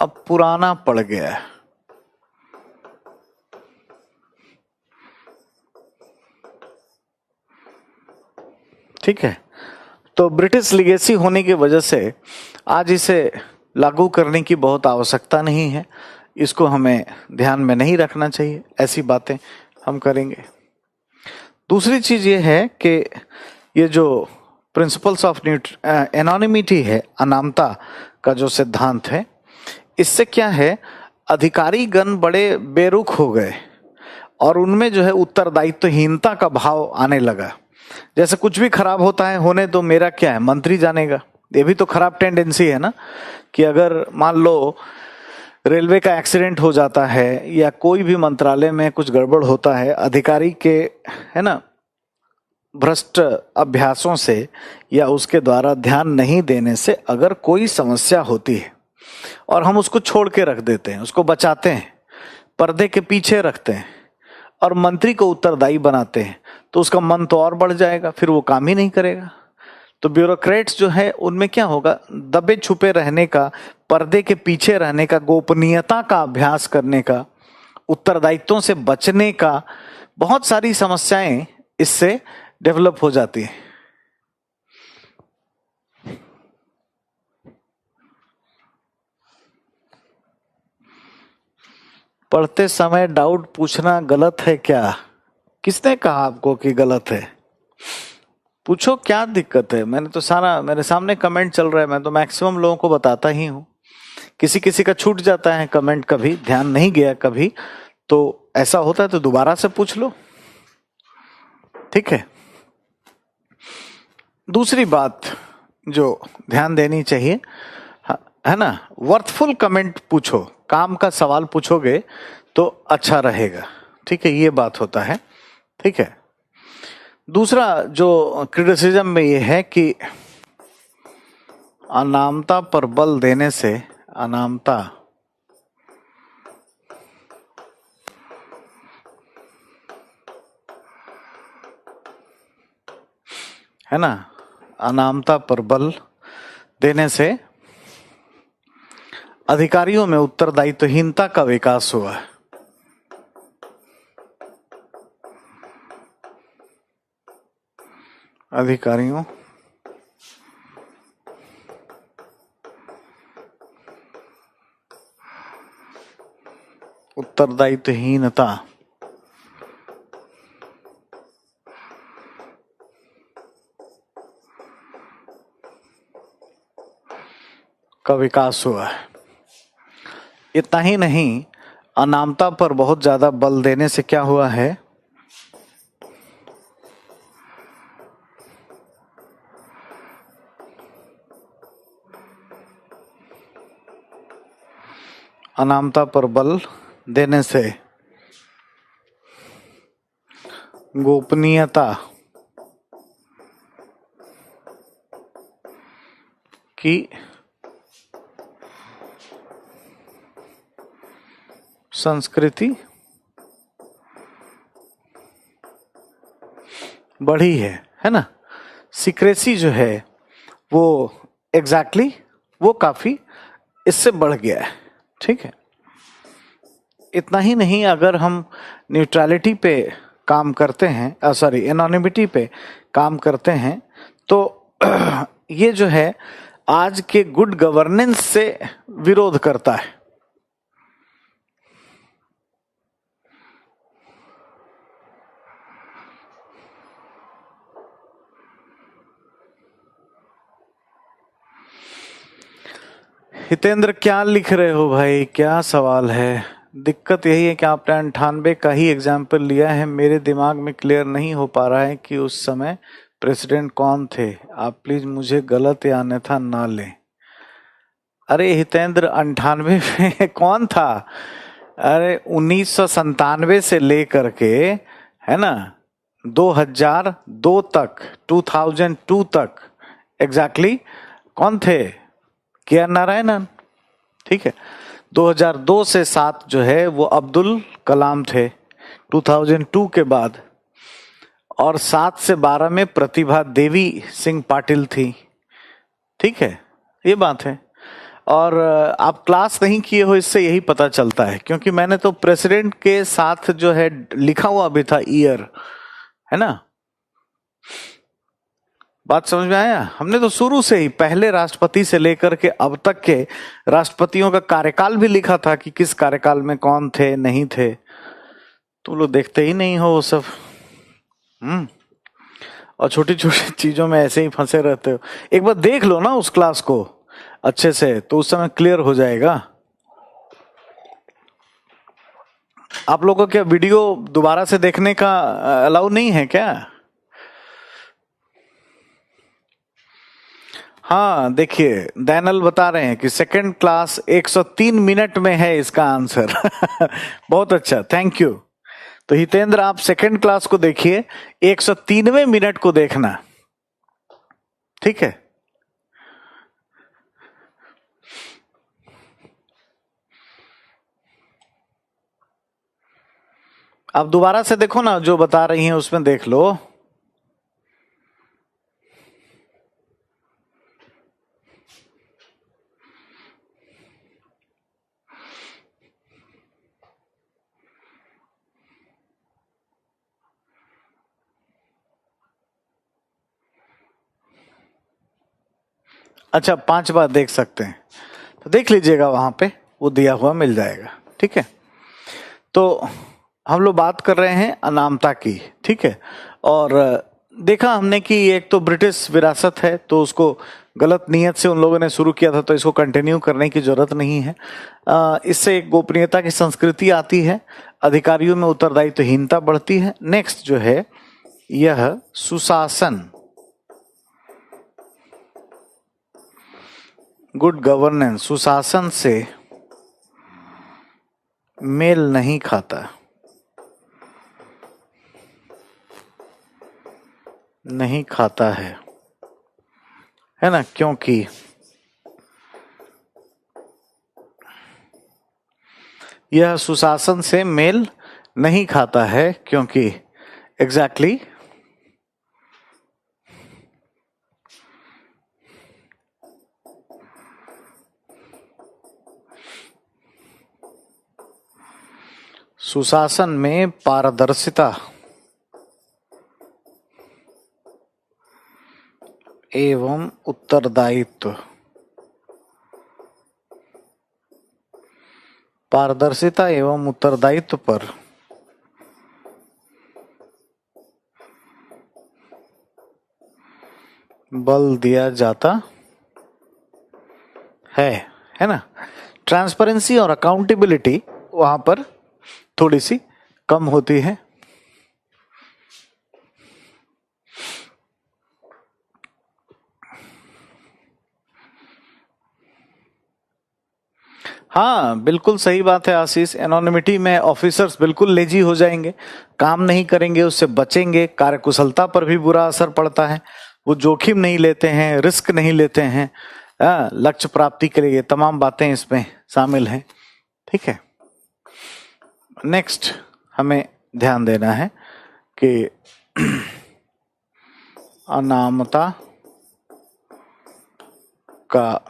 अब पुराना पड़ गया है। ठीक है, तो ब्रिटिश लीगेसी होने की वजह से आज इसे लागू करने की बहुत आवश्यकता नहीं है, इसको हमें ध्यान में नहीं रखना चाहिए, ऐसी बातें हम करेंगे। दूसरी चीज ये है कि ये जो प्रिंसिपल्स ऑफ एनोनिमिटी है, अनामता का जो सिद्धांत है, इससे क्या है, अधिकारी गण बड़े बेरुख हो गए और उनमें जो है उत्तरदायित्वहीनता का भाव आने लगा। जैसे कुछ भी खराब होता है, होने तो मेरा क्या है, मंत्री जानेगा। ये भी तो खराब टेंडेंसी है ना, कि अगर मान लो रेलवे का एक्सीडेंट हो जाता है या कोई भी मंत्रालय में कुछ गड़बड़ होता है, अधिकारी के, है ना, भ्रष्ट अभ्यासों से या उसके द्वारा ध्यान नहीं देने से अगर कोई समस्या होती है और हम उसको छोड़ के रख देते हैं, उसको बचाते हैं, पर्दे के पीछे रखते हैं और मंत्री को उत्तरदायी बनाते हैं, तो उसका मन तो और बढ़ जाएगा, फिर वो काम ही नहीं करेगा। तो ब्यूरोक्रेट्स जो है उनमें क्या होगा, दबे छुपे रहने का, पर्दे के पीछे रहने का, गोपनीयता का अभ्यास करने का, उत्तरदायित्वों से बचने का, बहुत सारी समस्याएं इससे डेवलप हो जाती है। पढ़ते समय डाउट पूछना गलत है क्या? किसने कहा आपको कि गलत है? पूछो, क्या दिक्कत है? मैंने तो सारा, मेरे सामने कमेंट चल रहा है, मैं तो मैक्सिमम लोगों को बताता ही हूं। किसी किसी का छूट जाता है कमेंट, कभी ध्यान नहीं गया, कभी तो ऐसा होता है तो दोबारा से पूछ लो, ठीक है। दूसरी बात जो ध्यान देनी चाहिए, है ना, वर्थफुल कमेंट पूछो, काम का सवाल पूछोगे तो अच्छा रहेगा, ठीक है, ये बात होता है, ठीक है। दूसरा जो क्रिटिसिज्म में ये है कि अनामता पर बल देने से, अनामता, है ना, अनामता पर बल देने से अधिकारियों में उत्तरदायित्वहीनता का विकास हुआ है। अधिकारियों उत्तरदायित्वहीनता का विकास हुआ है। इतना ही नहीं, अनामता पर बहुत ज्यादा बल देने से क्या हुआ है, अनामता पर बल देने से गोपनीयता की संस्कृति बढ़ी है ना। सीक्रेसी जो है वो एग्जैक्टली वो काफी इससे बढ़ गया है, ठीक है। इतना ही नहीं, अगर हम न्यूट्रलिटी पे काम करते हैं, सॉरी एनोनिमिटी पे काम करते हैं, तो ये जो है आज के गुड गवर्नेंस से विरोध करता है। हितेंद्र, क्या लिख रहे हो भाई, क्या सवाल है? दिक्कत यही है कि आपने 98 का ही एग्जाम्पल लिया है, मेरे दिमाग में क्लियर नहीं हो पा रहा है कि उस समय प्रेसिडेंट कौन थे। आप प्लीज मुझे गलत या अन्यथा ना लें। अरे हितेंद्र, 98 में कौन था? अरे 1997 से लेकर के, है ना, 2002 तक, 2002 तक एग्जैक्टली कौन थे? के आर नारायणन, ठीक है। 2002 से 7 जो है वो अब्दुल कलाम थे 2002 के बाद, और 7 से 12 में प्रतिभा देवी सिंह पाटिल थी, ठीक है, ये बात है। और आप क्लास नहीं किए हो इससे यही पता चलता है, क्योंकि मैंने तो प्रेसिडेंट के साथ जो है लिखा हुआ भी था ईयर, है ना। बात समझ में आया? हमने तो शुरू से ही पहले राष्ट्रपति से लेकर के अब तक के राष्ट्रपतियों का कार्यकाल भी लिखा था कि किस कार्यकाल में कौन थे, नहीं थे। तुम लोग देखते ही नहीं हो वो सब, और छोटी छोटी चीजों में ऐसे ही फंसे रहते हो। एक बार देख लो ना उस क्लास को अच्छे से, तो उस समय क्लियर हो जाएगा। आप लोगों को क्या वीडियो दोबारा से देखने का अलाउ नहीं है क्या? हाँ देखिए, दैनल बता रहे हैं कि सेकंड क्लास 103 मिनट में है इसका आंसर। बहुत अच्छा, थैंक यू। तो हितेंद्र, आप सेकंड क्लास को देखिए, 103वें मिनट को देखना, ठीक है। आप दोबारा से देखो ना, जो बता रही हैं उसमें देख लो। अच्छा, 5 बार देख सकते हैं, तो देख लीजिएगा, वहां पे वो दिया हुआ मिल जाएगा, ठीक है। तो हम लोग बात कर रहे हैं अनामता की, ठीक है। और देखा हमने कि एक तो ब्रिटिश विरासत है, तो उसको गलत नीयत से उन लोगों ने शुरू किया था, तो इसको कंटिन्यू करने की जरूरत नहीं है। इससे एक गोपनीयता की संस्कृति आती है, अधिकारियों में उत्तरदायित्वहीनता बढ़ती है। नेक्स्ट जो है यह सुशासन, गुड गवर्नेंस, सुशासन से मेल नहीं खाता, नहीं खाता है ना, क्योंकि यह सुशासन से मेल नहीं खाता है, क्योंकि एग्जैक्टली सुशासन में पारदर्शिता एवं उत्तरदायित्व, पारदर्शिता एवं उत्तरदायित्व पर बल दिया जाता है ना। ट्रांसपेरेंसी और अकाउंटेबिलिटी वहां पर थोड़ी सी कम होती है। हाँ बिल्कुल सही बात है आशीष, एनोनिमिटी में ऑफिसर्स बिल्कुल लेजी हो जाएंगे, काम नहीं करेंगे, उससे बचेंगे, कार्यकुशलता पर भी बुरा असर पड़ता है, वो जोखिम नहीं लेते हैं, रिस्क नहीं लेते हैं, लक्ष्य प्राप्ति के लिए, ये तमाम बातें इसमें शामिल हैं, ठीक है। नेक्स्ट हमें ध्यान देना है कि अनामता का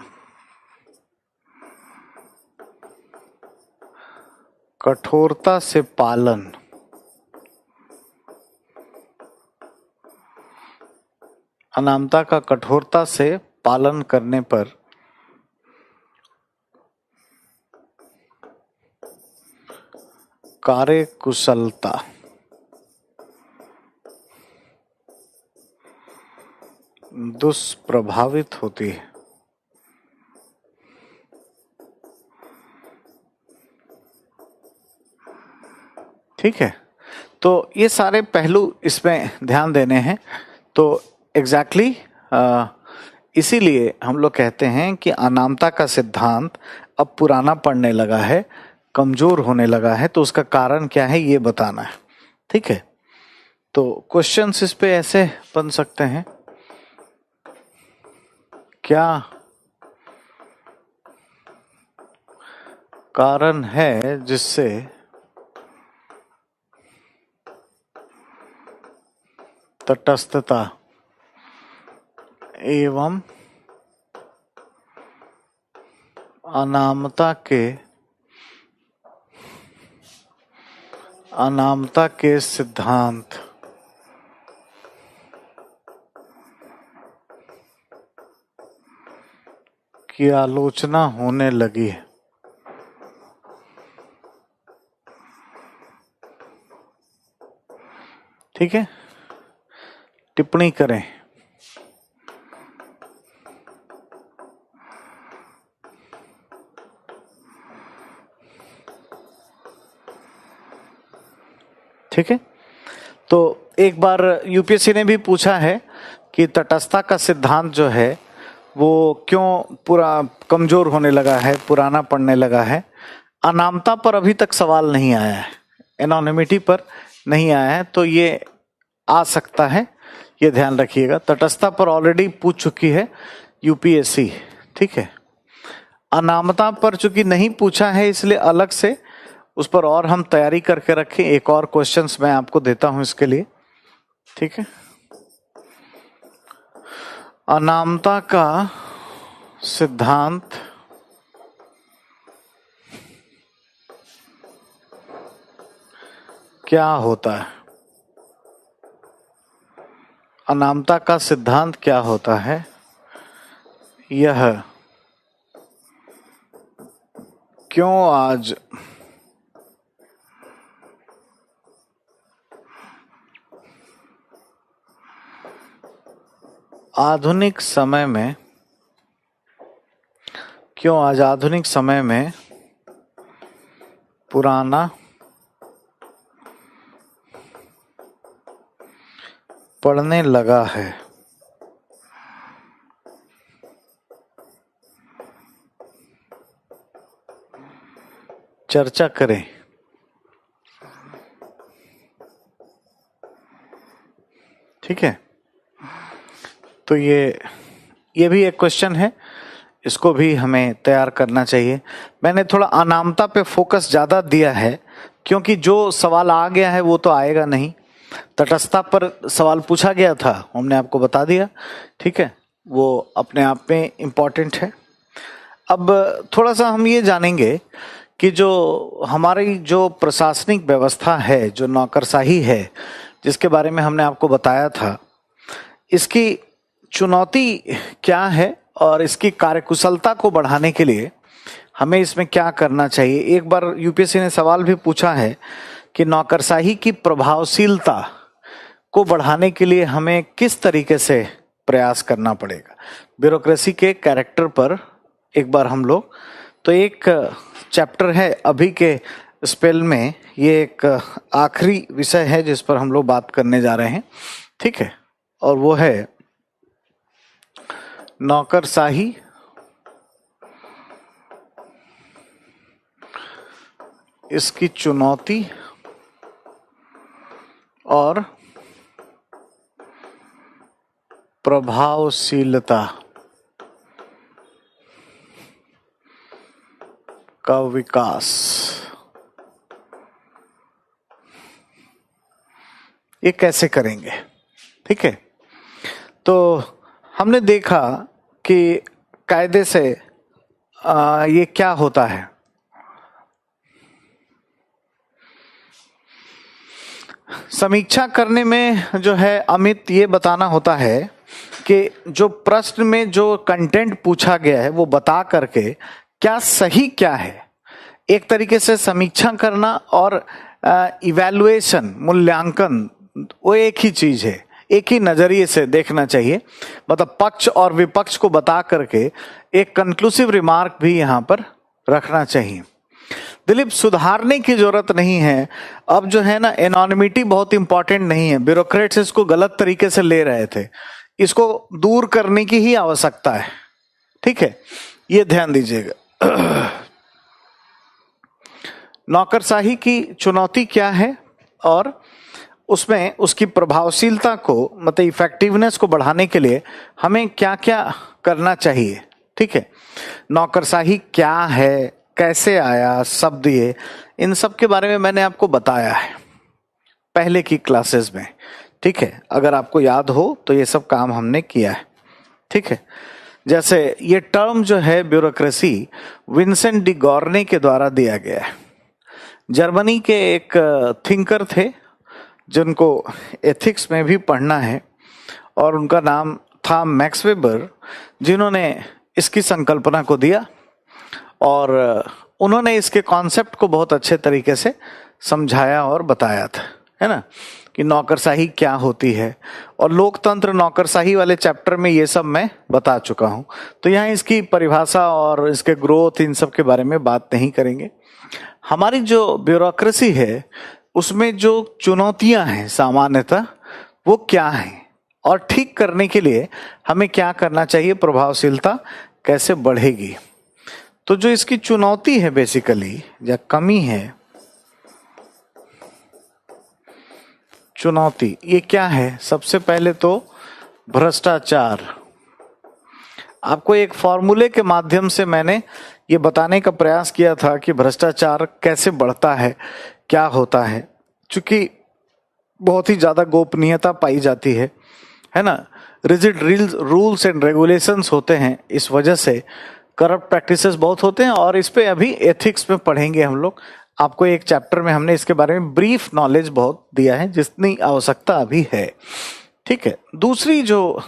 कठोरता से पालन, अनामता का कठोरता से पालन करने पर कार्यकुशलता दुष्प्रभावित होती है, ठीक है। तो ये सारे पहलू इसमें ध्यान देने हैं। तो एग्जैक्टली इसीलिए हम लोग कहते हैं कि अनामता का सिद्धांत अब पुराना पड़ने लगा है, कमजोर होने लगा है, तो उसका कारण क्या है ये बताना है, ठीक है। तो क्वेश्चंस इस पे ऐसे बन सकते हैं, क्या कारण है जिससे तटस्थता एवं अनामता के सिद्धांत की आलोचना होने लगी है, ठीक है। टिप्पणी करें। ठीक है। तो एक बार यूपीएससी ने भी पूछा है कि तटस्थता का सिद्धांत जो है वो क्यों पूरा कमजोर होने लगा है, पुराना पड़ने लगा है। अनामता पर अभी तक सवाल नहीं आया है, एनोनिमिटी पर नहीं आया है, तो ये आ सकता है, ये ध्यान रखिएगा। तटस्थता पर ऑलरेडी पूछ चुकी है यूपीएससी, ठीक है। अनामता पर चूंकि नहीं पूछा है इसलिए अलग से उस पर और हम तैयारी करके रखें। एक और क्वेश्चंस मैं आपको देता हूं इसके लिए, ठीक है। अनामता का सिद्धांत क्या होता है? अनामता का सिद्धांत क्या होता है? यह क्यों आज आधुनिक समय में, क्यों आज आधुनिक समय में पुराना पड़ने लगा है? चर्चा करें। ठीक है, तो ये भी एक क्वेश्चन है, इसको भी हमें तैयार करना चाहिए। मैंने थोड़ा अनामता पे फोकस ज्यादा दिया है क्योंकि जो सवाल आ गया है वो तो आएगा नहीं। तटस्थता पर सवाल पूछा गया था, हमने आपको बता दिया, ठीक है, वो अपने आप में इम्पोर्टेंट है। अब थोड़ा सा हम ये जानेंगे कि जो हमारी जो प्रशासनिक व्यवस्था है, जो नौकरशाही है, जिसके बारे में हमने आपको बताया था, इसकी चुनौती क्या है और इसकी कार्यकुशलता को बढ़ाने के लिए हमें इसमें क्या करना चाहिए। एक बार यूपीएससी ने सवाल भी पूछा है कि नौकरशाही की प्रभावशीलता को बढ़ाने के लिए हमें किस तरीके से प्रयास करना पड़ेगा। ब्यूरोक्रेसी के कैरेक्टर पर एक बार हम लोग, तो एक चैप्टर है अभी के स्पेल में, ये एक आखिरी विषय है जिस पर हम लोग बात करने जा रहे हैं, ठीक है, और वो है नौकरशाही इसकी चुनौती और प्रभावशीलता का विकास। ये कैसे करेंगे, ठीक है। तो हमने देखा कि कायदे से ये क्या होता है। समीक्षा करने में जो है अमित, ये बताना होता है कि जो प्रश्न में जो कंटेंट पूछा गया है वो बता करके क्या सही क्या है। एक तरीके से समीक्षा करना और इवैल्यूएशन, मूल्यांकन, वो एक ही चीज है, एक ही नजरिए से देखना चाहिए। मतलब पक्ष और विपक्ष को बता करके एक कंक्लूसिव रिमार्क भी यहाँ पर रखना चाहिए। दिलीप, सुधारने की जरूरत नहीं है। अब जो है ना, एनोनिमिटी बहुत इंपॉर्टेंट नहीं है। ब्यूरोक्रेट्स इसको गलत तरीके से ले रहे थे, इसको दूर करने की ही आवश्यकता है, ठीक है, ये ध्यान दीजिएगा। नौकरशाही की चुनौती क्या है और उसमें उसकी प्रभावशीलता को, मतलब इफेक्टिवनेस को बढ़ाने के लिए हमें क्या क्या करना चाहिए, ठीक है। नौकरशाही क्या है, कैसे आया शब्द, ये इन सब के बारे में मैंने आपको बताया है पहले की क्लासेस में, ठीक है। अगर आपको याद हो तो ये सब काम हमने किया है, ठीक है। जैसे ये टर्म जो है ब्यूरोक्रेसी, विंसेंट डी गॉर्ने के द्वारा दिया गया है। जर्मनी के एक थिंकर थे जिनको एथिक्स में भी पढ़ना है, और उनका नाम था मैक्स वेबर, जिन्होंने इसकी संकल्पना को दिया और उन्होंने इसके कॉन्सेप्ट को बहुत अच्छे तरीके से समझाया और बताया था, है ना, कि नौकरशाही क्या होती है। और लोकतंत्र नौकरशाही वाले चैप्टर में ये सब मैं बता चुका हूं, तो यहाँ इसकी परिभाषा और इसके ग्रोथ, इन सब के बारे में बात नहीं करेंगे। हमारी जो ब्यूरोक्रेसी है उसमें जो चुनौतियां हैं सामान्यतः वो क्या हैं और ठीक करने के लिए हमें क्या करना चाहिए, प्रभावशीलता कैसे बढ़ेगी। तो जो इसकी चुनौती है बेसिकली या कमी है, चुनौती ये क्या है, सबसे पहले तो भ्रष्टाचार। आपको एक फॉर्मूले के माध्यम से मैंने ये बताने का प्रयास किया था कि भ्रष्टाचार कैसे बढ़ता है, क्या होता है। चूंकि बहुत ही ज्यादा गोपनीयता पाई जाती है ना, रिजिड रूल्स एंड रेगुलेशंस होते हैं, इस वजह से करप्ट प्रैक्टिसेस बहुत होते हैं। और इस पे अभी एथिक्स में पढ़ेंगे हम लोग। आपको एक चैप्टर में हमने इसके बारे में ब्रीफ नॉलेज बहुत दिया है, जितनी आवश्यकता अभी है। ठीक है, दूसरी जो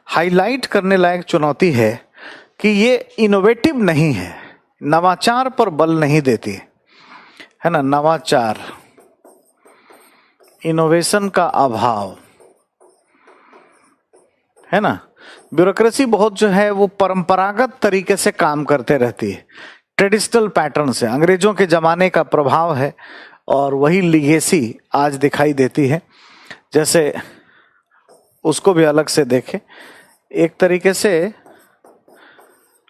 हाईलाइट करने लायक चुनौती है कि ये इनोवेटिव नहीं है, नवाचार पर बल नहीं देती है ना, नवाचार, इनोवेशन का अभाव है ना। ब्यूरोक्रेसी बहुत जो है वो परंपरागत तरीके से काम करते रहती है, ट्रेडिशनल पैटर्न से, अंग्रेजों के जमाने का प्रभाव है और वही लीगेसी आज दिखाई देती है। जैसे उसको भी अलग से देखें, एक तरीके से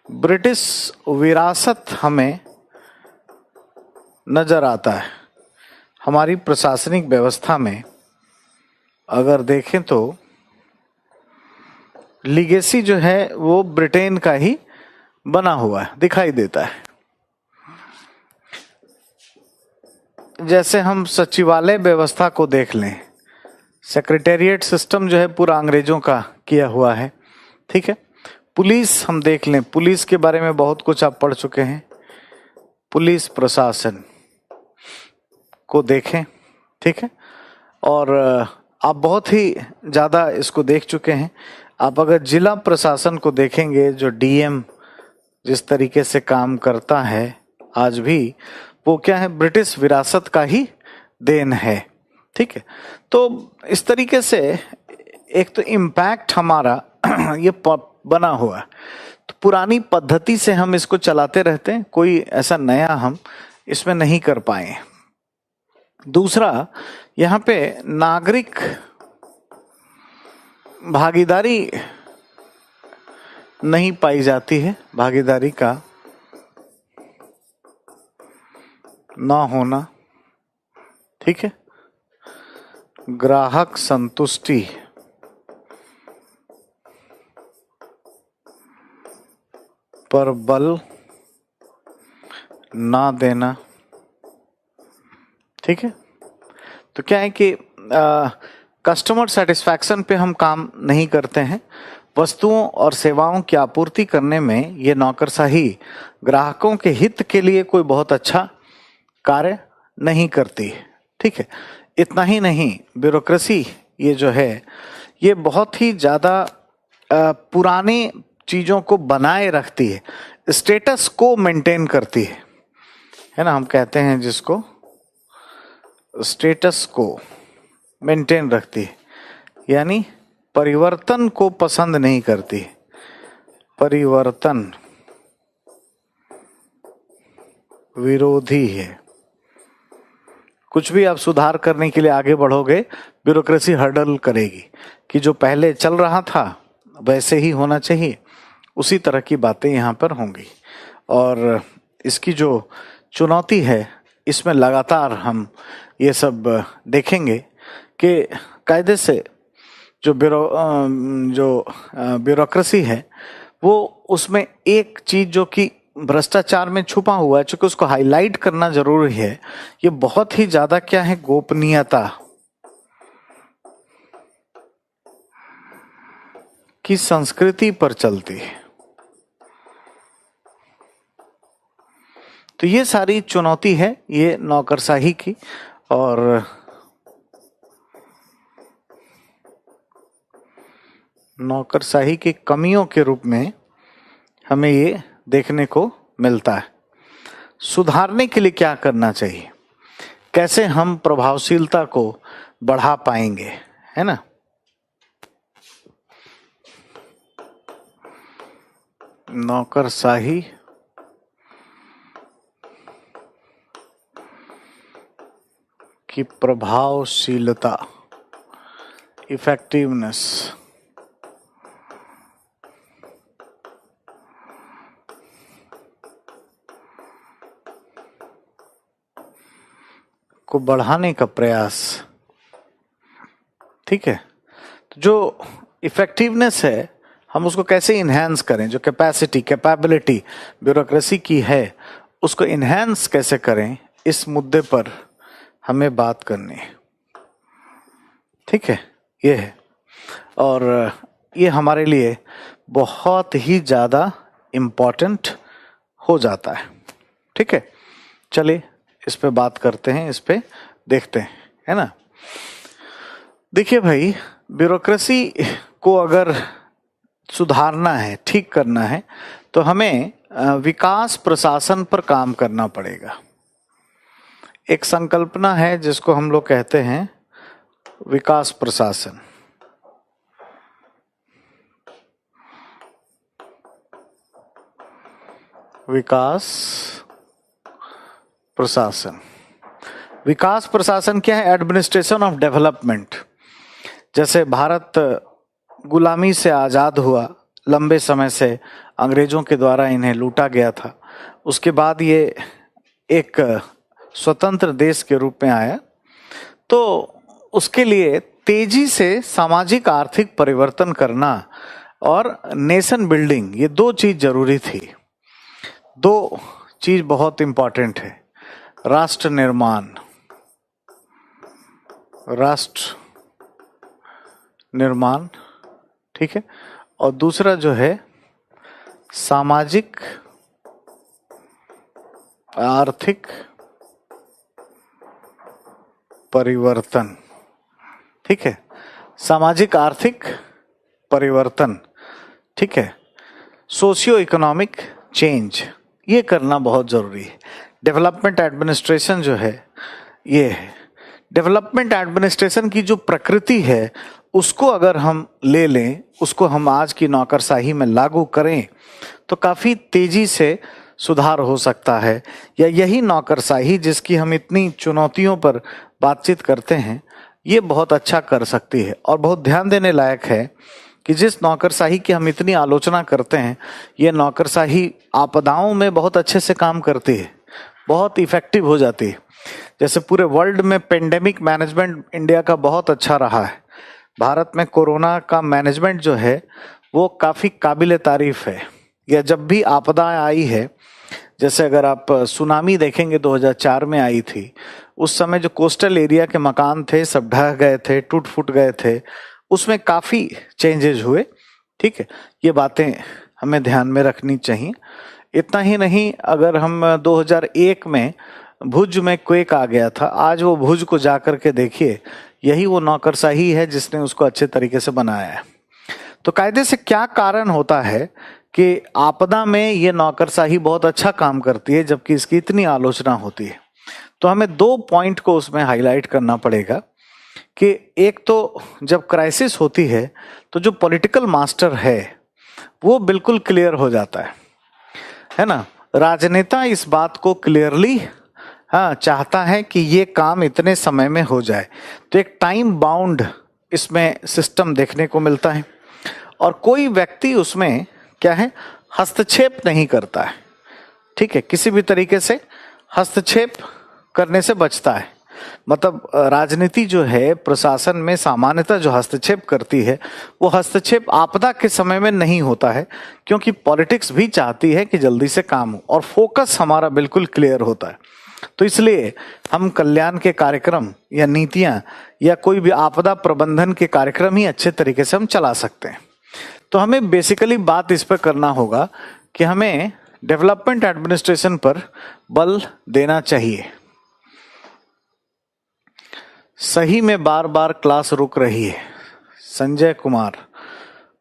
ब्रिटिश विरासत हमें नजर आता है हमारी प्रशासनिक व्यवस्था में। अगर देखें तो लीगेसी जो है वो ब्रिटेन का ही बना हुआ है, दिखाई देता है। जैसे हम सचिवालय व्यवस्था को देख लें, सेक्रेटेरिएट सिस्टम जो है पूरा अंग्रेजों का किया हुआ है। ठीक है, पुलिस हम देख लें, पुलिस के बारे में बहुत कुछ आप पढ़ चुके हैं, पुलिस प्रशासन को देखें। ठीक है, और आप बहुत ही ज्यादा इसको देख चुके हैं। आप अगर जिला प्रशासन को देखेंगे, जो डीएम जिस तरीके से काम करता है आज भी, वो क्या है, ब्रिटिश विरासत का ही देन है। ठीक है, तो इस तरीके से एक तो इम्पैक्ट हमारा ये बना हुआ है। तो पुरानी पद्धति से हम इसको चलाते रहते हैं, कोई ऐसा नया हम इसमें नहीं कर पाए। दूसरा, यहाँ पे नागरिक भागीदारी नहीं पाई जाती है, भागीदारी का ना होना। ठीक है, ग्राहक संतुष्टि पर बल ना देना। ठीक है, तो क्या है कि कस्टमर सेटिस्फैक्शन पे हम काम नहीं करते हैं, वस्तुओं और सेवाओं की आपूर्ति करने में ये नौकरशाही ग्राहकों के हित के लिए कोई बहुत अच्छा कार्य नहीं करती। ठीक है, इतना ही नहीं, ब्यूरोक्रेसी ये जो है ये बहुत ही ज्यादा पुराने चीजों को बनाए रखती है, स्टेटस को मेंटेन करती है ना। हम कहते हैं जिसको स्टेटस को मेंटेन रखती है, यानी परिवर्तन को पसंद नहीं करती, परिवर्तन विरोधी है। कुछ भी आप सुधार करने के लिए आगे बढ़ोगे, ब्यूरोक्रेसी हर्डल करेगी कि जो पहले चल रहा था वैसे ही होना चाहिए, उसी तरह की बातें यहाँ पर होंगी। और इसकी जो चुनौती है, इसमें लगातार हम ये सब देखेंगे कि कायदे से जो ब्यूरोक्रेसी है, वो उसमें एक चीज जो कि भ्रष्टाचार में छुपा हुआ है, चूंकि उसको हाईलाइट करना जरूरी है, ये बहुत ही ज्यादा क्या है, गोपनीयता की संस्कृति पर चलती है। तो ये सारी चुनौती है ये नौकरशाही की, और नौकरशाही की कमियों के रूप में हमें ये देखने को मिलता है। सुधारने के लिए क्या करना चाहिए, कैसे हम प्रभावशीलता को बढ़ा पाएंगे, है ना। नौकरशाही की प्रभावशीलता, इफेक्टिवनेस। को बढ़ाने का प्रयास। ठीक है, तो जो इफेक्टिवनेस है हम उसको कैसे इन्हेंस करें, जो कैपेसिटी कैपेबिलिटी ब्यूरोक्रेसी की है उसको इन्हेंस कैसे करें, इस मुद्दे पर हमें बात करनी है। ठीक है, ये है, और ये हमारे लिए बहुत ही ज़्यादा इम्पोर्टेंट हो जाता है। ठीक है, चलिए इस पे बात करते हैं, इस पे देखते हैं, है ना। देखिए भाई, ब्यूरोक्रेसी को अगर सुधारना है, ठीक करना है, तो हमें विकास प्रशासन पर काम करना पड़ेगा। एक संकल्पना है जिसको हम लोग कहते हैं विकास प्रशासन। विकास प्रशासन, विकास प्रशासन क्या है? Administration of development. जैसे भारत गुलामी से आज़ाद हुआ, लंबे समय से अंग्रेजों के द्वारा इन्हें लूटा गया था, उसके बाद ये एक स्वतंत्र देश के रूप में आया, तो उसके लिए तेजी से सामाजिक आर्थिक परिवर्तन करना और नेशन बिल्डिंग, ये दो चीज जरूरी थी। दो चीज बहुत इंपॉर्टेंट है, राष्ट्र निर्माण, राष्ट्र निर्माण, ठीक है, और दूसरा जो है सामाजिक आर्थिक परिवर्तन। ठीक है, सामाजिक आर्थिक परिवर्तन, ठीक है, सोशियो इकोनॉमिक चेंज, ये करना बहुत जरूरी है। डेवलपमेंट एडमिनिस्ट्रेशन जो है, ये है डेवलपमेंट एडमिनिस्ट्रेशन की जो प्रकृति है उसको अगर हम ले लें, उसको हम आज की नौकरशाही में लागू करें तो काफी तेजी से सुधार हो सकता है। या यही नौकरशाही जिसकी हम इतनी चुनौतियों पर बातचीत करते हैं, ये बहुत अच्छा कर सकती है। और बहुत ध्यान देने लायक है कि जिस नौकरशाही की हम इतनी आलोचना करते हैं, ये नौकरशाही आपदाओं में बहुत अच्छे से काम करती है, बहुत इफेक्टिव हो जाती है। जैसे पूरे वर्ल्ड में पेंडेमिक मैनेजमेंट इंडिया का बहुत अच्छा रहा है। भारत में कोरोना का मैनेजमेंट जो है वो काफी काबिले तारीफ है। या जब भी आपदा आई है, जैसे अगर आप सुनामी देखेंगे 2004 में आई थी, उस समय जो कोस्टल एरिया के मकान थे सब ढह गए थे, टूट फूट गए थे, उसमें काफी चेंजेस हुए। ठीक है, ये बातें हमें ध्यान में रखनी चाहिए। इतना ही नहीं, अगर हम 2001 में भुज में क्वेक आ गया था, आज वो भुज को जाकर के देखिए, यही वो नौकरशाही है जिसने उसको अच्छे तरीके से बनाया है। तो कायदे से क्या कारण होता है कि आपदा में ये नौकरशाही बहुत अच्छा काम करती है जबकि इसकी इतनी आलोचना होती है। तो हमें दो पॉइंट को उसमें हाईलाइट करना पड़ेगा कि एक तो जब क्राइसिस होती है तो जो पॉलिटिकल मास्टर है वो बिल्कुल क्लियर हो जाता है ना। राजनेता इस बात को क्लियरली चाहता है कि ये काम इतने समय में हो जाए, तो एक टाइम बाउंड इसमें सिस्टम देखने को मिलता है और कोई व्यक्ति उसमें क्या है, हस्तक्षेप नहीं करता है। ठीक है, किसी भी तरीके से हस्तक्षेप करने से बचता है। मतलब राजनीति जो है प्रशासन में सामान्यतः जो हस्तक्षेप करती है वो हस्तक्षेप आपदा के समय में नहीं होता है, क्योंकि पॉलिटिक्स भी चाहती है कि जल्दी से काम हो और फोकस हमारा बिल्कुल क्लियर होता है। तो इसलिए हम कल्याण के कार्यक्रम या नीतियां या कोई भी आपदा प्रबंधन के कार्यक्रम ही अच्छे तरीके से हम चला सकते हैं। तो हमें बेसिकली बात इस पर करना होगा कि हमें डेवलपमेंट एडमिनिस्ट्रेशन पर बल देना चाहिए। सही में बार बार क्लास रुक रही है। संजय कुमार,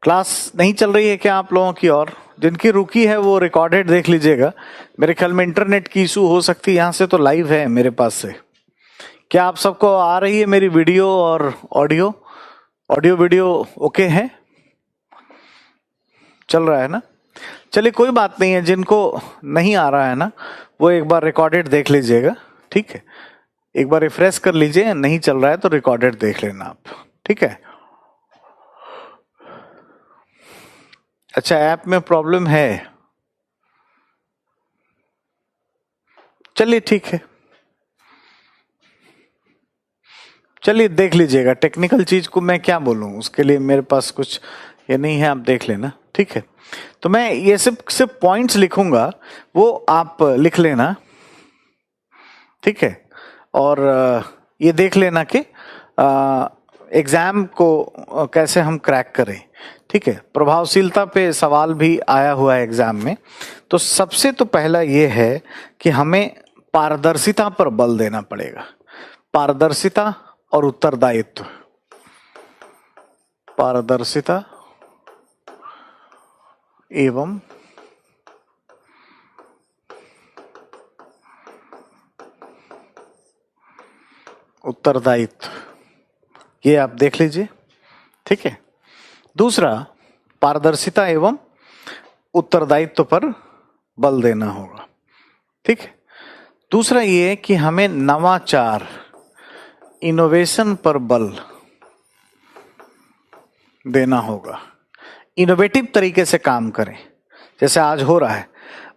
क्लास नहीं चल रही है क्या आप लोगों की? और जिनकी रुकी है वो रिकॉर्डेड देख लीजिएगा। मेरे ख्याल में इंटरनेट की इशू हो सकती है, यहाँ से तो लाइव है मेरे पास से। क्या आप सबको आ रही है मेरी वीडियो और ऑडियो? ऑडियो वीडियो ओके है, चल रहा है ना? चलिए कोई बात नहीं है, जिनको नहीं आ रहा है ना वो एक बार रिकॉर्डेड देख लीजिएगा। ठीक है, एक बार रिफ्रेश कर लीजिए, नहीं चल रहा है तो रिकॉर्डेड देख लेना आप। ठीक है, अच्छा ऐप में प्रॉब्लम है, चलिए ठीक है। चलिए देख लीजिएगा, टेक्निकल चीज को मैं क्या बोलूं, उसके लिए मेरे पास कुछ ये नहीं है, आप देख लेना, ठीक है। तो मैं ये सिर्फ पॉइंट्स लिखूंगा, वो आप लिख लेना, ठीक है। और ये देख लेना कि एग्जाम को कैसे हम क्रैक करें, ठीक है। प्रभावशीलता पे सवाल भी आया हुआ है एग्जाम में। तो सबसे तो पहला ये है कि हमें पारदर्शिता पर बल देना पड़ेगा। पारदर्शिता और उत्तरदायित्व, पारदर्शिता एवं उत्तरदायित्व, ये आप देख लीजिए, ठीक है। दूसरा, पारदर्शिता एवं उत्तरदायित्व पर बल देना होगा, ठीक है। दूसरा ये कि हमें नवाचार, इनोवेशन पर बल देना होगा। इनोवेटिव तरीके से काम करें जैसे आज हो रहा है,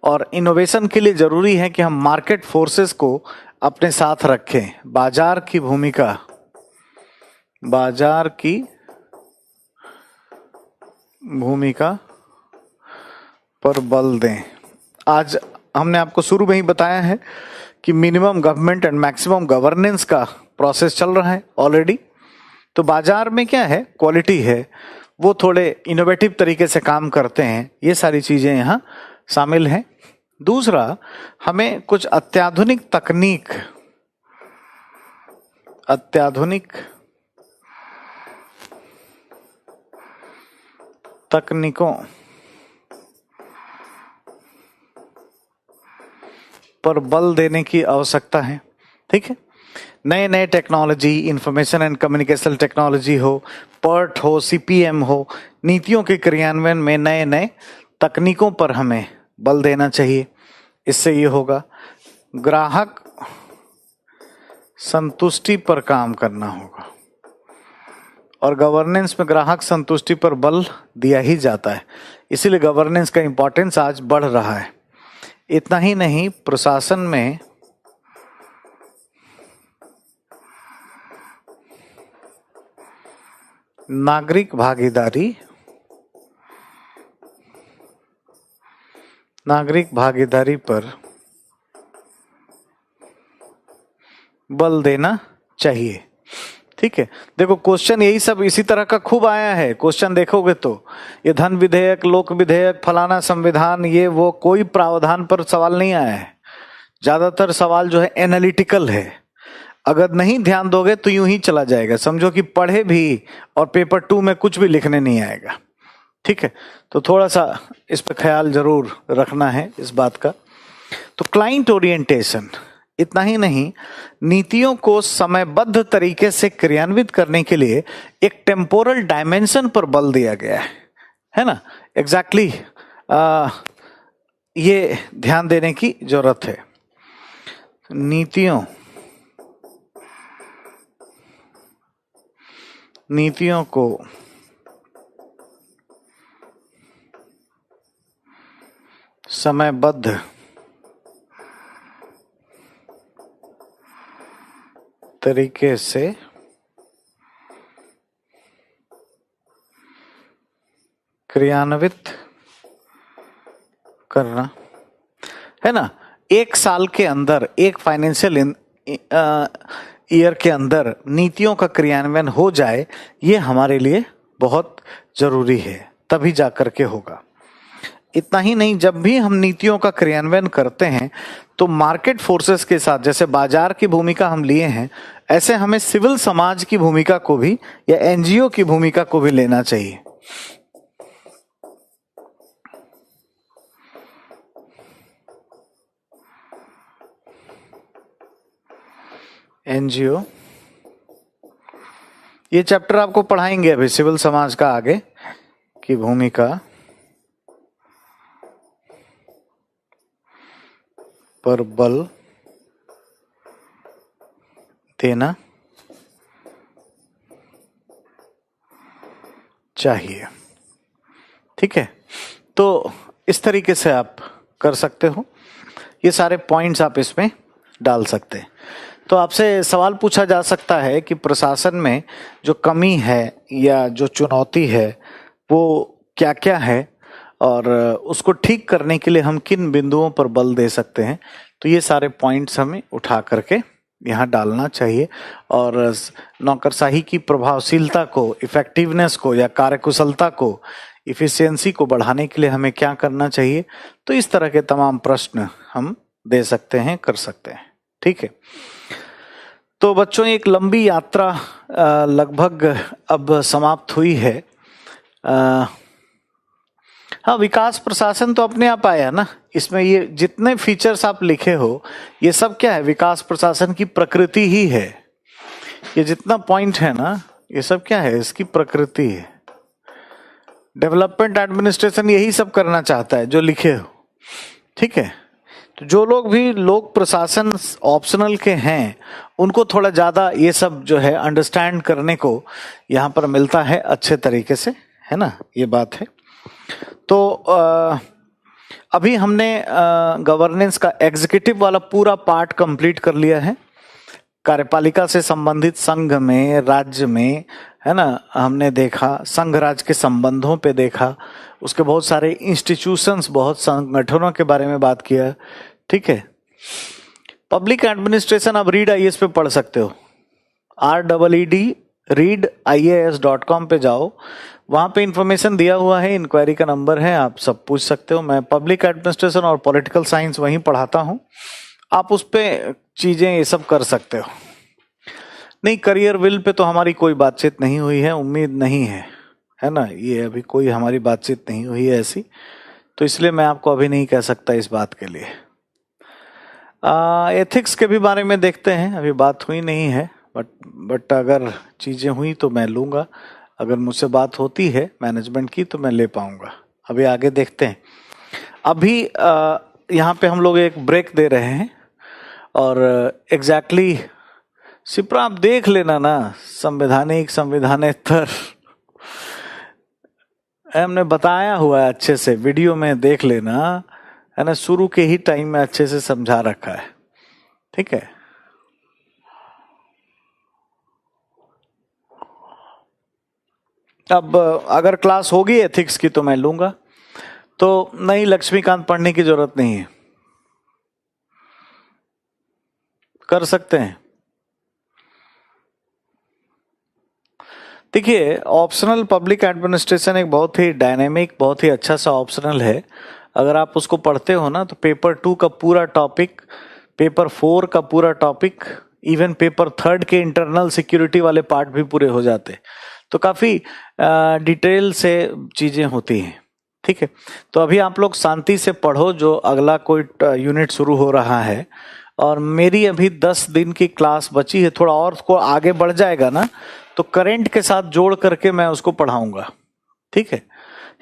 और इनोवेशन के लिए जरूरी है कि हम मार्केट फोर्सेस को अपने साथ रखें। बाजार की भूमिका, बाजार की भूमिका पर बल दें। आज हमने आपको शुरू में ही बताया है कि minimum government and maximum governance का प्रोसेस चल रहा है ऑलरेडी। तो बाजार में क्या है, क्वालिटी है, वो थोड़े इनोवेटिव तरीके से काम करते हैं, ये सारी चीजें यहाँ शामिल हैं। दूसरा, हमें कुछ अत्याधुनिक तकनीकों पर बल देने की आवश्यकता है, ठीक है। नए नए technology, information and communication technology हो, पर्ट हो, सीपीएम हो, नीतियों के क्रियान्वयन में नए नए तकनीकों पर हमें बल देना चाहिए। इससे ये होगा, ग्राहक संतुष्टि पर काम करना होगा, और गवर्नेंस में ग्राहक संतुष्टि पर बल दिया ही जाता है, इसीलिए गवर्नेंस का इंपॉर्टेंस आज बढ़ रहा है। इतना ही नहीं, प्रशासन में नागरिक भागीदारी पर बल देना चाहिए, ठीक है। देखो क्वेश्चन यही सब इसी तरह का खूब आया है। क्वेश्चन देखोगे तो ये धन विधेयक, लोक विधेयक, फलाना संविधान, ये वो, कोई प्रावधान पर सवाल नहीं आया है। ज्यादातर सवाल जो है एनालिटिकल है। अगर नहीं ध्यान दोगे तो यूं ही चला जाएगा, समझो कि पढ़े भी और पेपर 2 में कुछ भी लिखने नहीं आएगा, ठीक है। तो थोड़ा सा इस पर ख्याल जरूर रखना है इस बात का। तो क्लाइंट ओरिएंटेशन, इतना ही नहीं, नीतियों को समयबद्ध तरीके से क्रियान्वित करने के लिए एक टेम्पोरल डायमेंशन पर बल दिया गया है ना। एग्जैक्टली ये ध्यान देने की जरूरत है। नीतियों को समयबद्ध तरीके से क्रियान्वित करना है ना। एक साल के अंदर, एक फाइनेंशियल ईयर के अंदर नीतियों का क्रियान्वयन हो जाए, ये हमारे लिए बहुत जरूरी है, तभी जाकर के होगा। इतना ही नहीं, जब भी हम नीतियों का क्रियान्वयन करते हैं तो मार्केट फोर्सेस के साथ, जैसे बाजार की भूमिका हम लिए हैं, ऐसे हमें सिविल समाज की भूमिका को भी या एनजीओ की भूमिका को भी लेना चाहिए। एनजीओ, ये चैप्टर आपको पढ़ाएंगे अभी, सिविल समाज का आगे की भूमिका पर बल देना चाहिए, ठीक है। तो इस तरीके से आप कर सकते हो, ये सारे पॉइंट्स आप इसमें डाल सकते हैं। तो आपसे सवाल पूछा जा सकता है कि प्रशासन में जो कमी है या जो चुनौती है वो क्या क्या है और उसको ठीक करने के लिए हम किन बिंदुओं पर बल दे सकते हैं। तो ये सारे पॉइंट्स हमें उठा करके यहाँ डालना चाहिए और नौकरशाही की प्रभावशीलता को, इफेक्टिवनेस को या कार्यकुशलता को, इफिशियंसी को बढ़ाने के लिए हमें क्या करना चाहिए। तो इस तरह के तमाम प्रश्न हम दे सकते हैं, कर सकते हैं। ठीक है, तो बच्चों एक लंबी यात्रा लगभग अब समाप्त हुई है। हाँ, विकास प्रशासन तो अपने आप आया ना, इसमें ये जितने फीचर्स आप लिखे हो ये सब क्या है, विकास प्रशासन की प्रकृति ही है। ये जितना पॉइंट है ना ये सब क्या है, इसकी प्रकृति है। डेवलपमेंट एडमिनिस्ट्रेशन यही सब करना चाहता है जो लिखे हो। ठीक है, तो जो लोग भी लोक प्रशासन ऑप्शनल के हैं उनको थोड़ा ज्यादा ये सब जो है अंडरस्टैंड करने को यहाँ पर मिलता है अच्छे तरीके से, है ना, ये बात है। तो अभी हमने गवर्नेंस का एग्जीक्यूटिव वाला पूरा पार्ट कंप्लीट कर लिया है। कार्यपालिका से संबंधित संघ में, राज्य में, है ना, हमने देखा संघ राज्य के संबंधों पे देखा, उसके बहुत सारे इंस्टीट्यूशंस, बहुत संगठनों के बारे में बात किया। ठीक है, पब्लिक एडमिनिस्ट्रेशन आप रीड आईएएस पे पढ़ सकते हो, REED readias.com पे जाओ, वहां पे इंफॉर्मेशन दिया हुआ है, इंक्वायरी का नंबर है, आप सब पूछ सकते हो। मैं पब्लिक एडमिनिस्ट्रेशन और पॉलिटिकल साइंस वहीं पढ़ाता हूं, आप उस पे चीजें ये सब कर सकते हो। नहीं, करियर विल पे तो हमारी कोई बातचीत नहीं हुई है, उम्मीद नहीं है, है ना, ये अभी कोई हमारी बातचीत नहीं हुई है ऐसी, तो इसलिए मैं आपको अभी नहीं कह सकता इस बात के लिए। एथिक्स के भी बारे में देखते हैं, अभी बात हुई नहीं है, बट अगर चीजें हुई तो मैं लूंगा, अगर मुझसे बात होती है मैनेजमेंट की तो मैं ले पाऊंगा। अभी आगे देखते हैं। अभी यहाँ पे हम लोग एक ब्रेक दे रहे हैं और एग्जैक्टली सिप्रा आप देख लेना ना, संविधानेतर हमने बताया हुआ है अच्छे से, वीडियो में देख लेना, है ना, शुरू के ही टाइम में अच्छे से समझा रखा है। ठीक है, अब अगर क्लास होगी एथिक्स की तो मैं लूंगा, तो नहीं लक्ष्मीकांत पढ़ने की जरूरत नहीं है, कर सकते हैं। देखिए, ऑप्शनल पब्लिक एडमिनिस्ट्रेशन एक बहुत ही डायनेमिक, बहुत ही अच्छा सा ऑप्शनल है। अगर आप उसको पढ़ते हो ना तो पेपर 2 का पूरा टॉपिक, पेपर 4 का पूरा टॉपिक, इवन पेपर 3 के इंटरनल सिक्योरिटी वाले पार्ट भी पूरे हो जाते, तो काफी डिटेल से चीजें होती हैं। ठीक है, तो अभी आप लोग शांति से पढ़ो, जो अगला कोई यूनिट शुरू हो रहा है, और मेरी अभी 10 दिन की क्लास बची है, थोड़ा और को आगे बढ़ जाएगा ना तो करंट के साथ जोड़ करके मैं उसको पढ़ाऊंगा। ठीक है,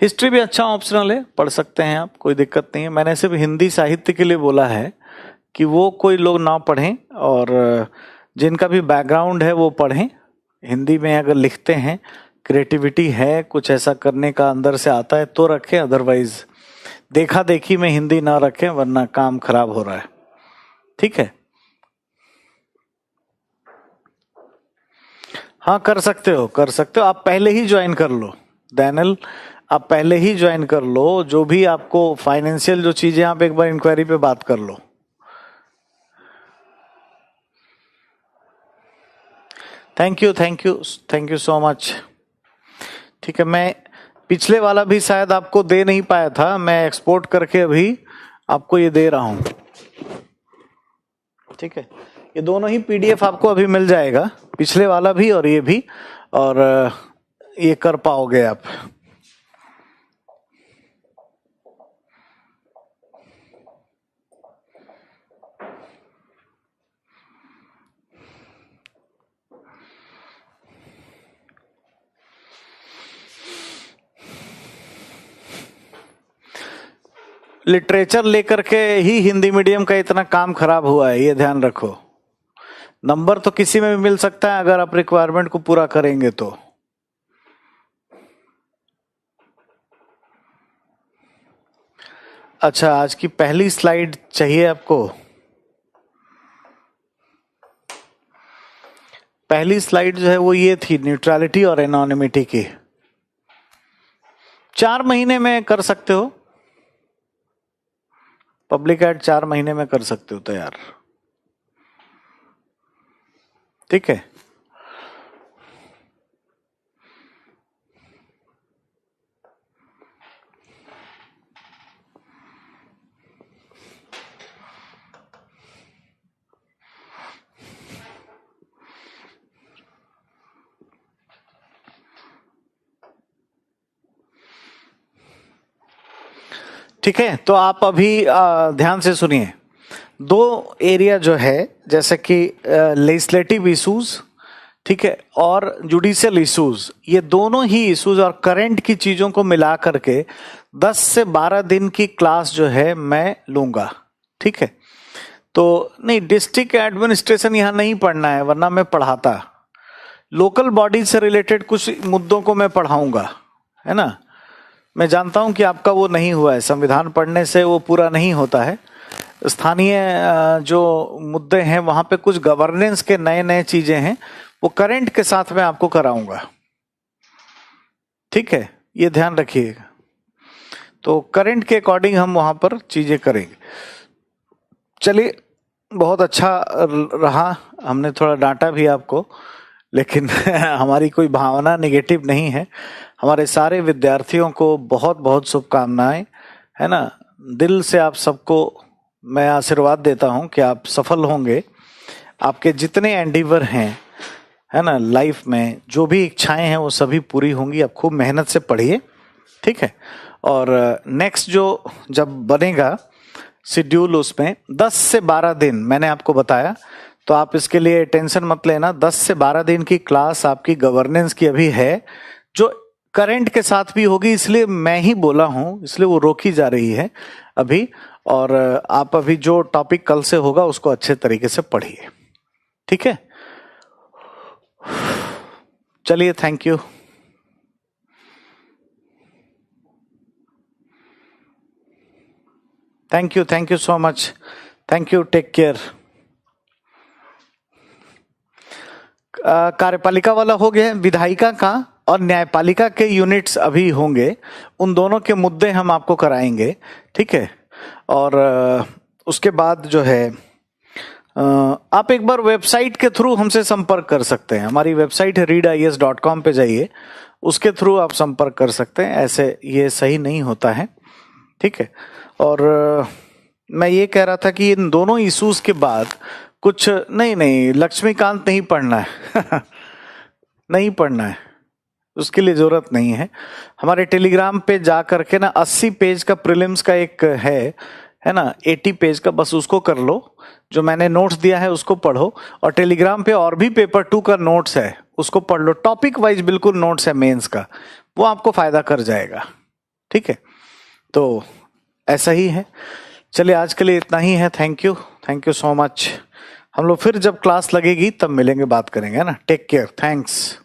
हिस्ट्री भी अच्छा ऑप्शनल है, पढ़ सकते हैं आप, कोई दिक्कत नहीं है। मैंने सिर्फ हिंदी साहित्य के लिए बोला है कि वो कोई लोग ना पढ़ें, और जिनका भी बैकग्राउंड है वो पढ़ें। हिंदी में अगर लिखते हैं, क्रिएटिविटी है, कुछ ऐसा करने का अंदर से आता है तो रखें, अदरवाइज देखा देखी में हिंदी ना रखें, वरना काम खराब हो रहा है। ठीक है, हाँ कर सकते हो, कर सकते हो। आप पहले ही ज्वाइन कर लो दैनल, आप पहले ही ज्वाइन कर लो, जो भी आपको फाइनेंशियल जो चीजें, आप एक बार इंक्वायरी पे बात कर लो। Thank you, thank you, thank you so much. ठीक है, मैं पिछले वाला भी शायद आपको दे नहीं पाया था, मैं एक्सपोर्ट करके अभी आपको ये दे रहा हूं। ठीक है, ये दोनों ही पीडीएफ आपको अभी मिल जाएगा, पिछले वाला भी और ये भी, और ये कर पाओगे आप। लिटरेचर लेकर के ही हिंदी मीडियम का इतना काम खराब हुआ है, ये ध्यान रखो। नंबर तो किसी में भी मिल सकता है अगर आप रिक्वायरमेंट को पूरा करेंगे तो। अच्छा, आज की पहली स्लाइड चाहिए आपको? पहली स्लाइड जो है वो ये थी न्यूट्रलिटी और एनोनिमिटी की। 4 महीने में कर सकते हो, पब्लिक एड 4 महीने में कर सकते हो तैयार। ठीक है, ठीक है। तो आप अभी ध्यान से सुनिए, 2 एरिया जो है जैसे कि लेजिस्लेटिव इश्यूज, ठीक है, और जुडिशियल इश्यूज, ये दोनों ही इश्यूज और करंट की चीजों को मिला करके 10 से 12 दिन की क्लास जो है मैं लूंगा। ठीक है, तो नहीं, डिस्ट्रिक्ट एडमिनिस्ट्रेशन यहाँ नहीं पढ़ना है, वरना मैं पढ़ाता। लोकल बॉडी से रिलेटेड कुछ मुद्दों को मैं पढ़ाऊंगा, है ना। मैं जानता हूं कि आपका वो नहीं हुआ है, संविधान पढ़ने से वो पूरा नहीं होता है। स्थानीय जो मुद्दे हैं वहां पे कुछ गवर्नेंस के नए नए चीजें हैं, वो करंट के साथ में आपको कराऊंगा। ठीक है, ये ध्यान रखिएगा। तो करंट के अकॉर्डिंग हम वहां पर चीजें करेंगे। चलिए, बहुत अच्छा रहा, हमने थोड़ा डांटा भी आपको, लेकिन हमारी कोई भावना नेगेटिव नहीं है। हमारे सारे विद्यार्थियों को बहुत बहुत शुभकामनाएं, है ना। दिल से आप सबको मैं आशीर्वाद देता हूं कि आप सफल होंगे। आपके जितने एंडीवर हैं, है ना, लाइफ में जो भी इच्छाएं हैं वो सभी पूरी होंगी। आप खूब मेहनत से पढ़िए, ठीक है। और नेक्स्ट जो जब बनेगा शेड्यूल, उसमें 10 से 12 दिन मैंने आपको बताया, तो आप इसके लिए टेंशन मत लेना। 10 से 12 दिन की क्लास आपकी गवर्नेंस की अभी है, जो करंट के साथ भी होगी, इसलिए मैं ही बोला हूं, इसलिए वो रोकी जा रही है अभी। और आप अभी जो टॉपिक कल से होगा उसको अच्छे तरीके से पढ़िए, ठीक है। चलिए, thank you. Thank you so much, thank you, take care. कार्यपालिका वाला हो गया, विधायिका का और न्यायपालिका के यूनिट्स अभी होंगे, उन दोनों के मुद्दे हम आपको कराएंगे, ठीक है। और उसके बाद जो है आप एक बार वेबसाइट के थ्रू हमसे संपर्क कर सकते हैं। हमारी वेबसाइट है readies.com पे जाइए, उसके थ्रू आप संपर्क कर सकते हैं। ऐसे ये सही नहीं होता है, ठीक है। और मैं ये कह रहा था कि इन दोनों इश्यूज के बाद कुछ नहीं, लक्ष्मीकांत नहीं पढ़ना है नहीं पढ़ना है, उसके लिए जरूरत नहीं है। हमारे टेलीग्राम पे जा करके ना 80 पेज का प्रीलिम्स का एक है ना, 80 पेज का, बस उसको कर लो। जो मैंने नोट्स दिया है उसको पढ़ो, और टेलीग्राम पे और भी पेपर 2 का नोट्स है, उसको पढ़ लो। टॉपिक वाइज बिल्कुल नोट्स है मेंस का, वो आपको फायदा कर जाएगा, ठीक है। तो ऐसा ही है। चलिए, आज के लिए इतना ही है। Thank you so much. हम लोग फिर जब क्लास लगेगी तब मिलेंगे, बात करेंगे, है ना। Take care, thanks.